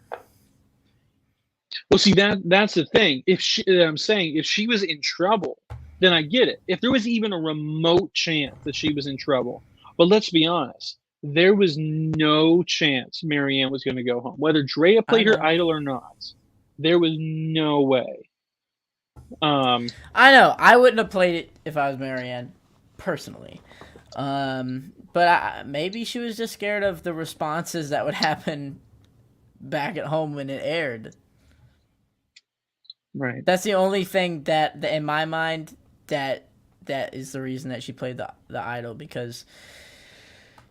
Well, see, that's the thing. I'm saying if she was in trouble, then I get it. If there was even a remote chance that she was in trouble, but let's be honest, there was no chance Marianne was going to go home. Whether Drea played her idol or not, there was no way. I know. I wouldn't have played it if I was Marianne, personally. But maybe she was just scared of the responses that would happen back at home when it aired. Right. That's the only thing that in my mind, that is the reason that she played the idol, because,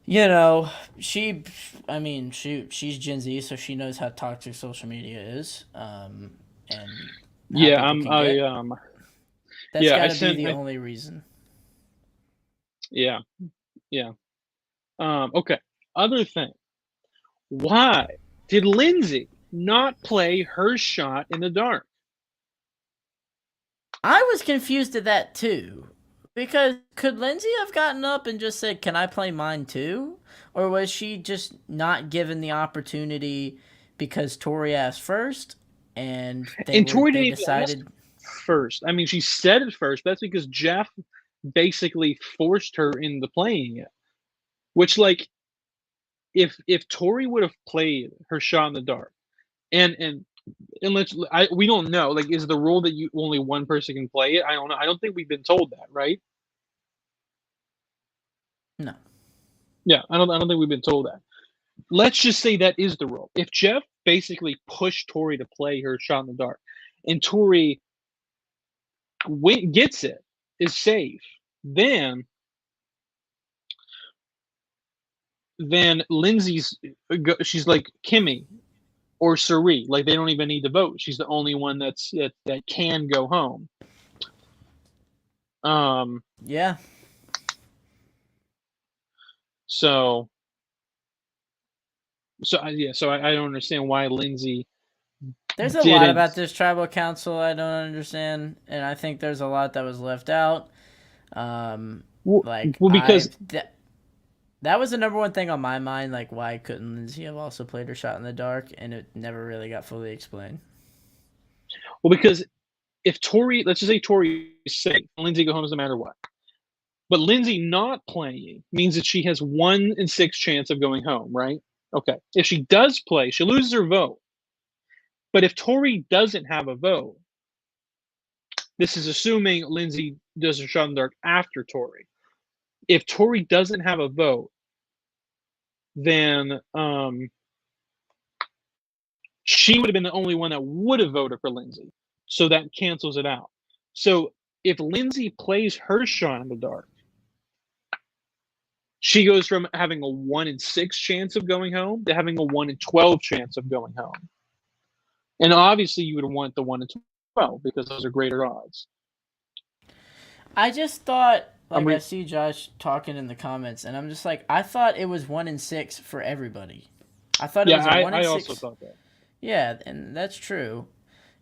you know, she's Gen Z, so she knows how toxic social media is. And that's got to be the only reason. Yeah. Okay. Other thing. Why did Lindsay not play her shot in the dark? I was confused at that too, because could Lindsay have gotten up and just said, "Can I play mine too?" Or was she just not given the opportunity because Tori asked first, and Tori didn't decided first? I mean, she said it first. That's because Jeff basically forced her into playing it. Which, like, if Tori would have played her shot in the dark, and we don't know. Like, is the rule that only one person can play it? I don't know. I don't think we've been told that, right? No. Yeah, I don't think we've been told that. Let's just say that is the rule. If Jeff basically pushed Tori to play her shot in the dark, and Tori gets it, is safe, then Lindsay's, she's like Kimmy or Suri. Like, they don't even need to vote. She's the only one that can go home. Yeah. So I don't understand why Lindsay. There's a lot about this tribal council I don't understand, and I think there's a lot that was left out. Because that was the number one thing on my mind. Like, why couldn't Lindsay have also played her shot in the dark? And it never really got fully explained. Well, because if Tori, let's just say Tori is safe, Lindsay go home no matter what. But Lindsay not playing means that she has 1 in 6 chance of going home, right? Okay. If she does play, she loses her vote. But if Tori doesn't have a vote, this is assuming Lindsay does her shot in the dark after Tori. If Tori doesn't have a vote, then she would have been the only one that would have voted for Lindsay. So that cancels it out. So if Lindsay plays her shot in the dark, she goes from having a 1 in 6 chance of going home to having a 1 in 12 chance of going home. And obviously you would want the 1 in 12 because those are greater odds. I just thought, I see Josh talking in the comments, and I'm just like, I thought it was 1 in 6 for everybody. I thought it was a 1 in 6. I also thought that. Yeah, and that's true.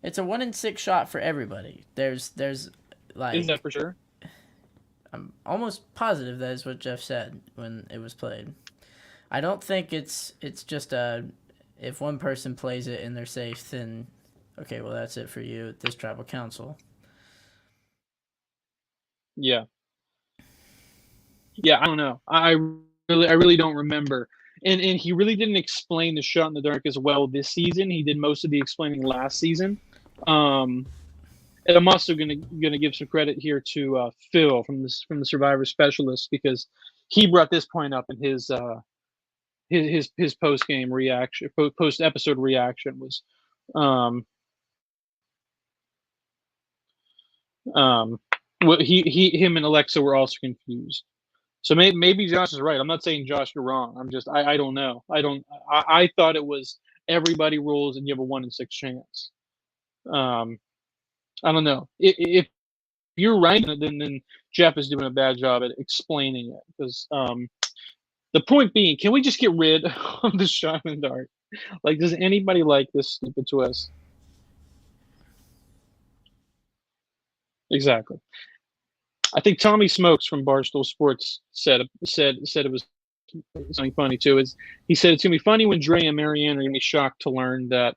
It's a 1 in 6 shot for everybody. There's like. Is that for sure? I'm almost positive that is what Jeff said when it was played. I don't think it's just if one person plays it and they're safe, then okay, well that's it for you at this tribal council. Yeah. Yeah, I don't know. I really don't remember. And he really didn't explain the shot in the dark as well this season. He did most of the explaining last season. And I'm also gonna give some credit here to Phil from the Survivor Specialist, because he brought this point up in his post game reaction, post episode reaction was, him and Alexa were also confused. So maybe Josh is right. I'm not saying Josh, you're wrong. I'm just I don't know. I thought it was everybody rolls and you have a 1 in 6 chance. I don't know. If you're right, then Jeff is doing a bad job at explaining it. Because the point being, can we just get rid of the shot in the dark? Like, does anybody like this stupid twist? Exactly. I think Tommy Smokes from Barstool Sports said it was something funny too. He said it's gonna be funny when Dre and Marianne are gonna be shocked to learn that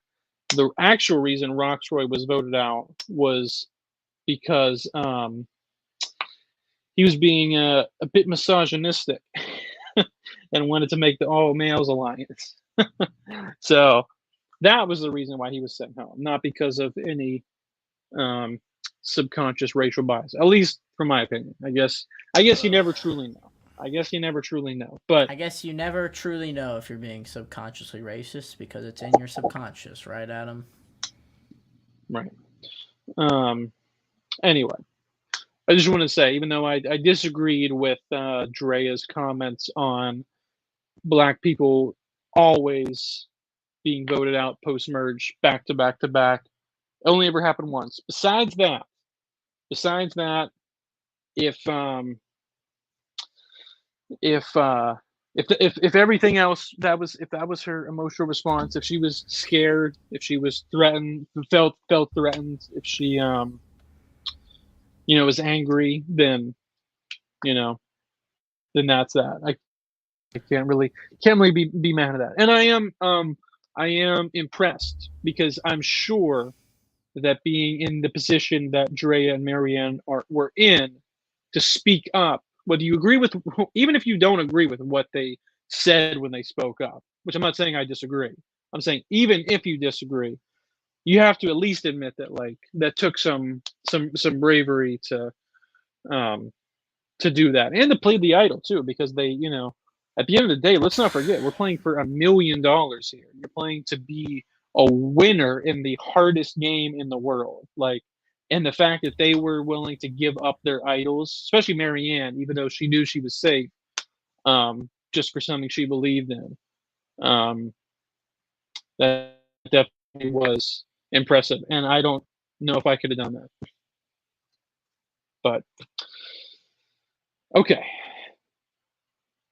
the actual reason Roxroy was voted out was because he was being a bit misogynistic and wanted to make the all males alliance. So that was the reason why he was sent home, not because of any subconscious racial bias. At least from my opinion. I guess you never truly know. But I guess you never truly know if you're being subconsciously racist because it's in your subconscious, right, Adam? Right. Anyway, I just want to say, even though I disagreed with Drea's comments on black people always being voted out post-merge back to back to back, it only ever happened once. Besides that, if everything else, if that was her emotional response, if she was scared, if she was threatened, felt threatened, if she was angry, then that's that. I can't really be mad at that. And I am impressed, because I'm sure that being in the position that Drea and Marianne were in, to speak up, whether you agree with, even if you don't agree with what they said when they spoke up, which I'm not saying I disagree. I'm saying even if you disagree, you have to at least admit that, like, that took some bravery to do that, and to play the idol too, because they, at the end of the day, let's not forget, we're playing for $1 million here. You're playing to be a winner in the hardest game in the world. Like, and the fact that they were willing to give up their idols, especially Marianne, even though she knew she was safe, just for something she believed in, that definitely was impressive. And I don't know if I could have done that. But okay,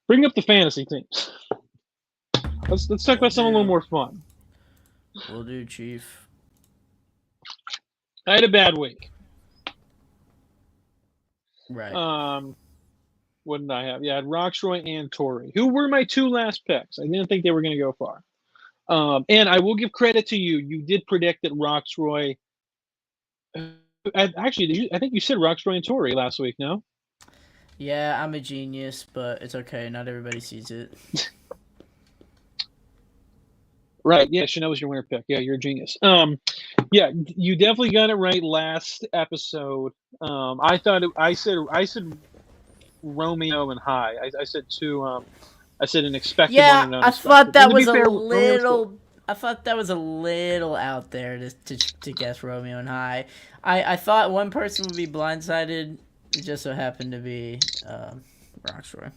bring up the fantasy teams. Let's talk about something a little more fun. Will do, Chief. I had a bad week. Right. What did I have? Yeah, I had Roxroy and Tori, who were my 2 last picks. I didn't think they were going to go far. And I will give credit to you. You did predict that Roxroy. Actually, I think you said Roxroy and Tori last week, no? Yeah, I'm a genius, but it's okay. Not everybody sees it. Right. Yeah, Chanel was your winner pick. Yeah, you're a genius. Yeah, you definitely got it right last episode. I said Romeo and High. I said 2. I said an expected one. Yeah, And I thought that was a little. I thought that was a little out there to guess Romeo and High. I thought one person would be blindsided. It just so happened to be Rocksroy.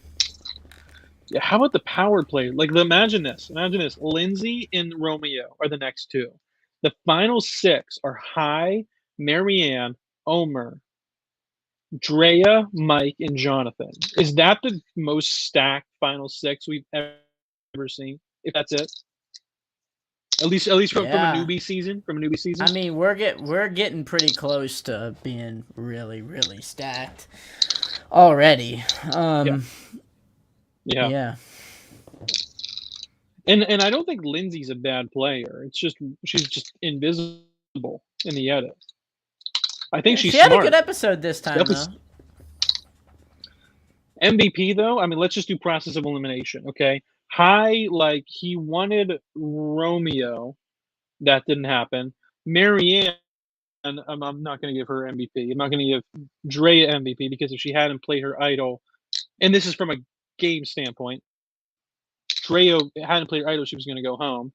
Yeah, how about the power play? Like, imagine this. Imagine this. Lindsay and Romeo are the next two. The final six are High, Marianne, Omer, Drea, Mike, and Jonathan. Is that the most stacked final six we've ever seen? If that's it, at least from a Yeah. newbie season. From a newbie season. I mean, we're getting pretty close to being really stacked already. Yeah. Yeah. Yeah. And I don't think Lindsay's a bad player. It's just she's just invisible in the edit. I think she's She had a smart. good episode this time, though. MVP though, I mean, let's just do process of elimination, okay? High, like he wanted Romeo, that didn't happen. Marianne, I'm not going to give her MVP. I'm not going to give Drea MVP because if she hadn't played her idol, and this is from a game standpoint, Drea hadn't played her idol, she was going to go home.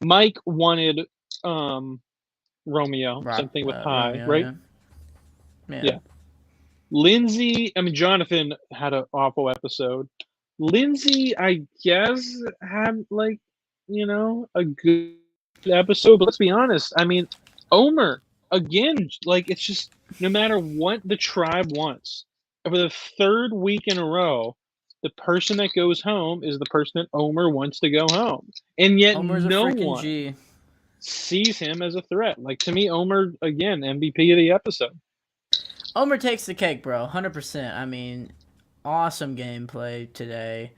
Mike wanted Romeo, same thing with High, Romeo, right? Yeah. Lindsay, I mean, Jonathan had an awful episode. Lindsay, I guess, had like, a good episode. But let's be honest. I mean, Omer, again, like it's just no matter what the tribe wants. For the third week in a row, the person that goes home is the person that Omer wants to go home. And yet Omer's no a freaking one G. sees him as a threat. Like to me, Omer, again, MVP of the episode. Omer takes the cake, bro. 100%. I mean, awesome gameplay today.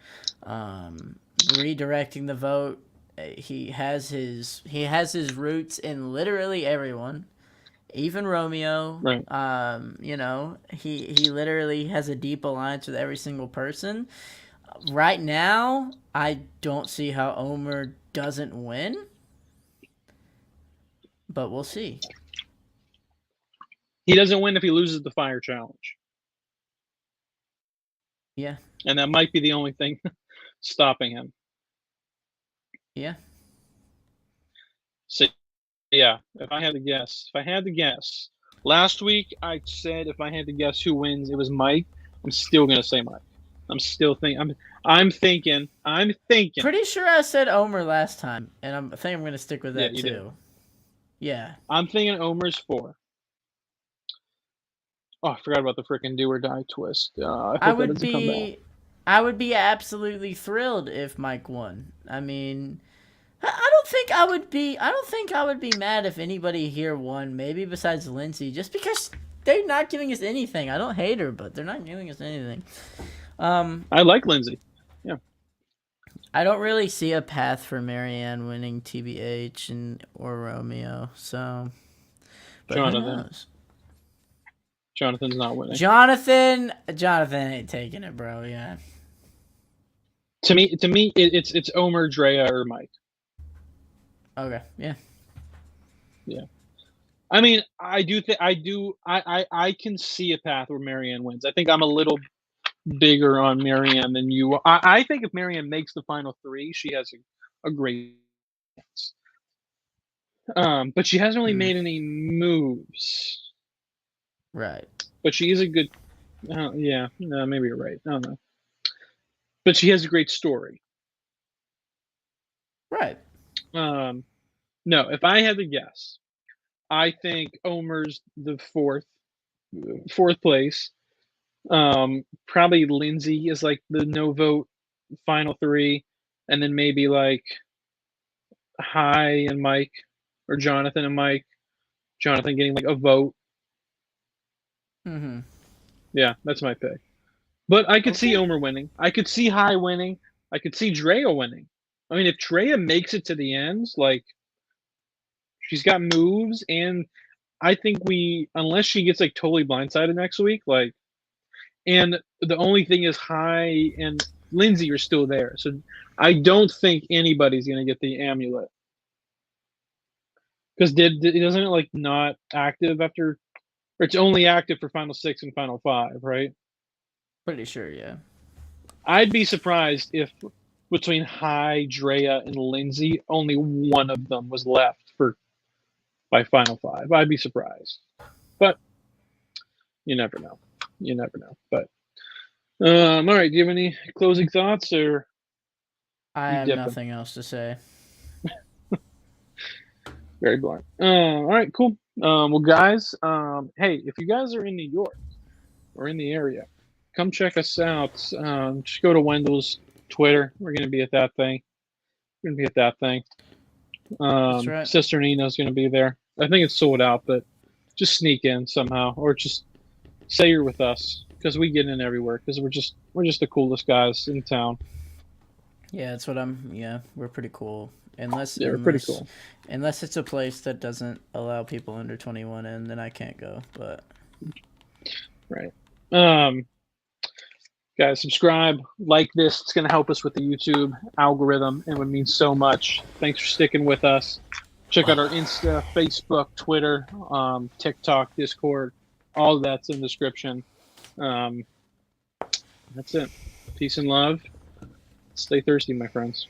Redirecting the vote. He has his roots in literally everyone, even Romeo. Right. He literally has a deep alliance with every single person. Right now, I don't see how Omer doesn't win, but we'll see. He doesn't win if he loses the fire challenge. Yeah. And that might be the only thing stopping him. Yeah. So, yeah, if I had to guess, last week I said if I had to guess who wins, it was Mike. I'm still gonna say Mike. I'm still thinking. I'm thinking. Pretty sure I said Omer last time, and I think I'm gonna stick with that you too. did. Yeah. I'm thinking Omer's 4. Oh, I forgot about the freaking do or die twist. I would be absolutely thrilled if Mike won. I mean, I don't think I would be mad if anybody here won. Maybe besides Lindsay, just because they're not giving us anything. I don't hate her, but they're not giving us anything. I like Lindsay. Yeah. I don't really see a path for Marianne winning TBH or Romeo. So, but Jonathan. who knows? Jonathan's not winning. Jonathan ain't taking it, bro. Yeah. To me, it's Omer, Drea, or Mike. Okay. Yeah. Yeah. I mean, I can see a path where Marianne wins. I think I'm a little bigger on Marianne than you. I think if Marianne makes the final 3, she has a great chance. But she hasn't really made any moves. Right. But she is a good. Yeah. No, maybe you're right. I don't know. But she has a great story. Right. No, if I had to guess, I think Omer's the fourth place. Probably Lindsay is like the no vote final 3, and then maybe like High and Mike, or Jonathan and Mike. Jonathan getting like a vote. Mm-hmm. Yeah, that's my pick. But I could see Omer winning. I could see High winning. I could see Drea winning. I mean, if Drea makes it to the end, like she's got moves, and I think unless she gets like totally blindsided next week, like, and the only thing is High and Lindsay are still there, so I don't think anybody's gonna get the amulet because doesn't it like not active after, or it's only active for final 6 and final 5, right? Pretty sure, yeah. I'd be surprised if between High, Drea, and Lindsay, only one of them was left by Final Five. I'd be surprised, but you never know. You never know. But all right. Do you have any closing thoughts, or I you have dipping? nothing else to say. Very blunt. All right, cool. Well, guys, hey, if you guys are in New York or in the area, come check us out. Just go to Wendell's Twitter. We're going to be at that thing. We're going to be at that thing. That's right. Sister Nina's going to be there. I think it's sold out, but just sneak in somehow, or just say you're with us, because we get in everywhere, because we're just the coolest guys in town. Yeah, that's what I'm. Yeah, we're pretty cool. We're pretty cool. Unless it's a place that doesn't allow people under 21 in, then I can't go. But right. Guys, subscribe, like this. It's going to help us with the YouTube algorithm and would mean so much. Thanks for sticking with us. Check out our Insta, Facebook, Twitter, TikTok, Discord. All of that's in the description. That's it. Peace and love. Stay thirsty, my friends.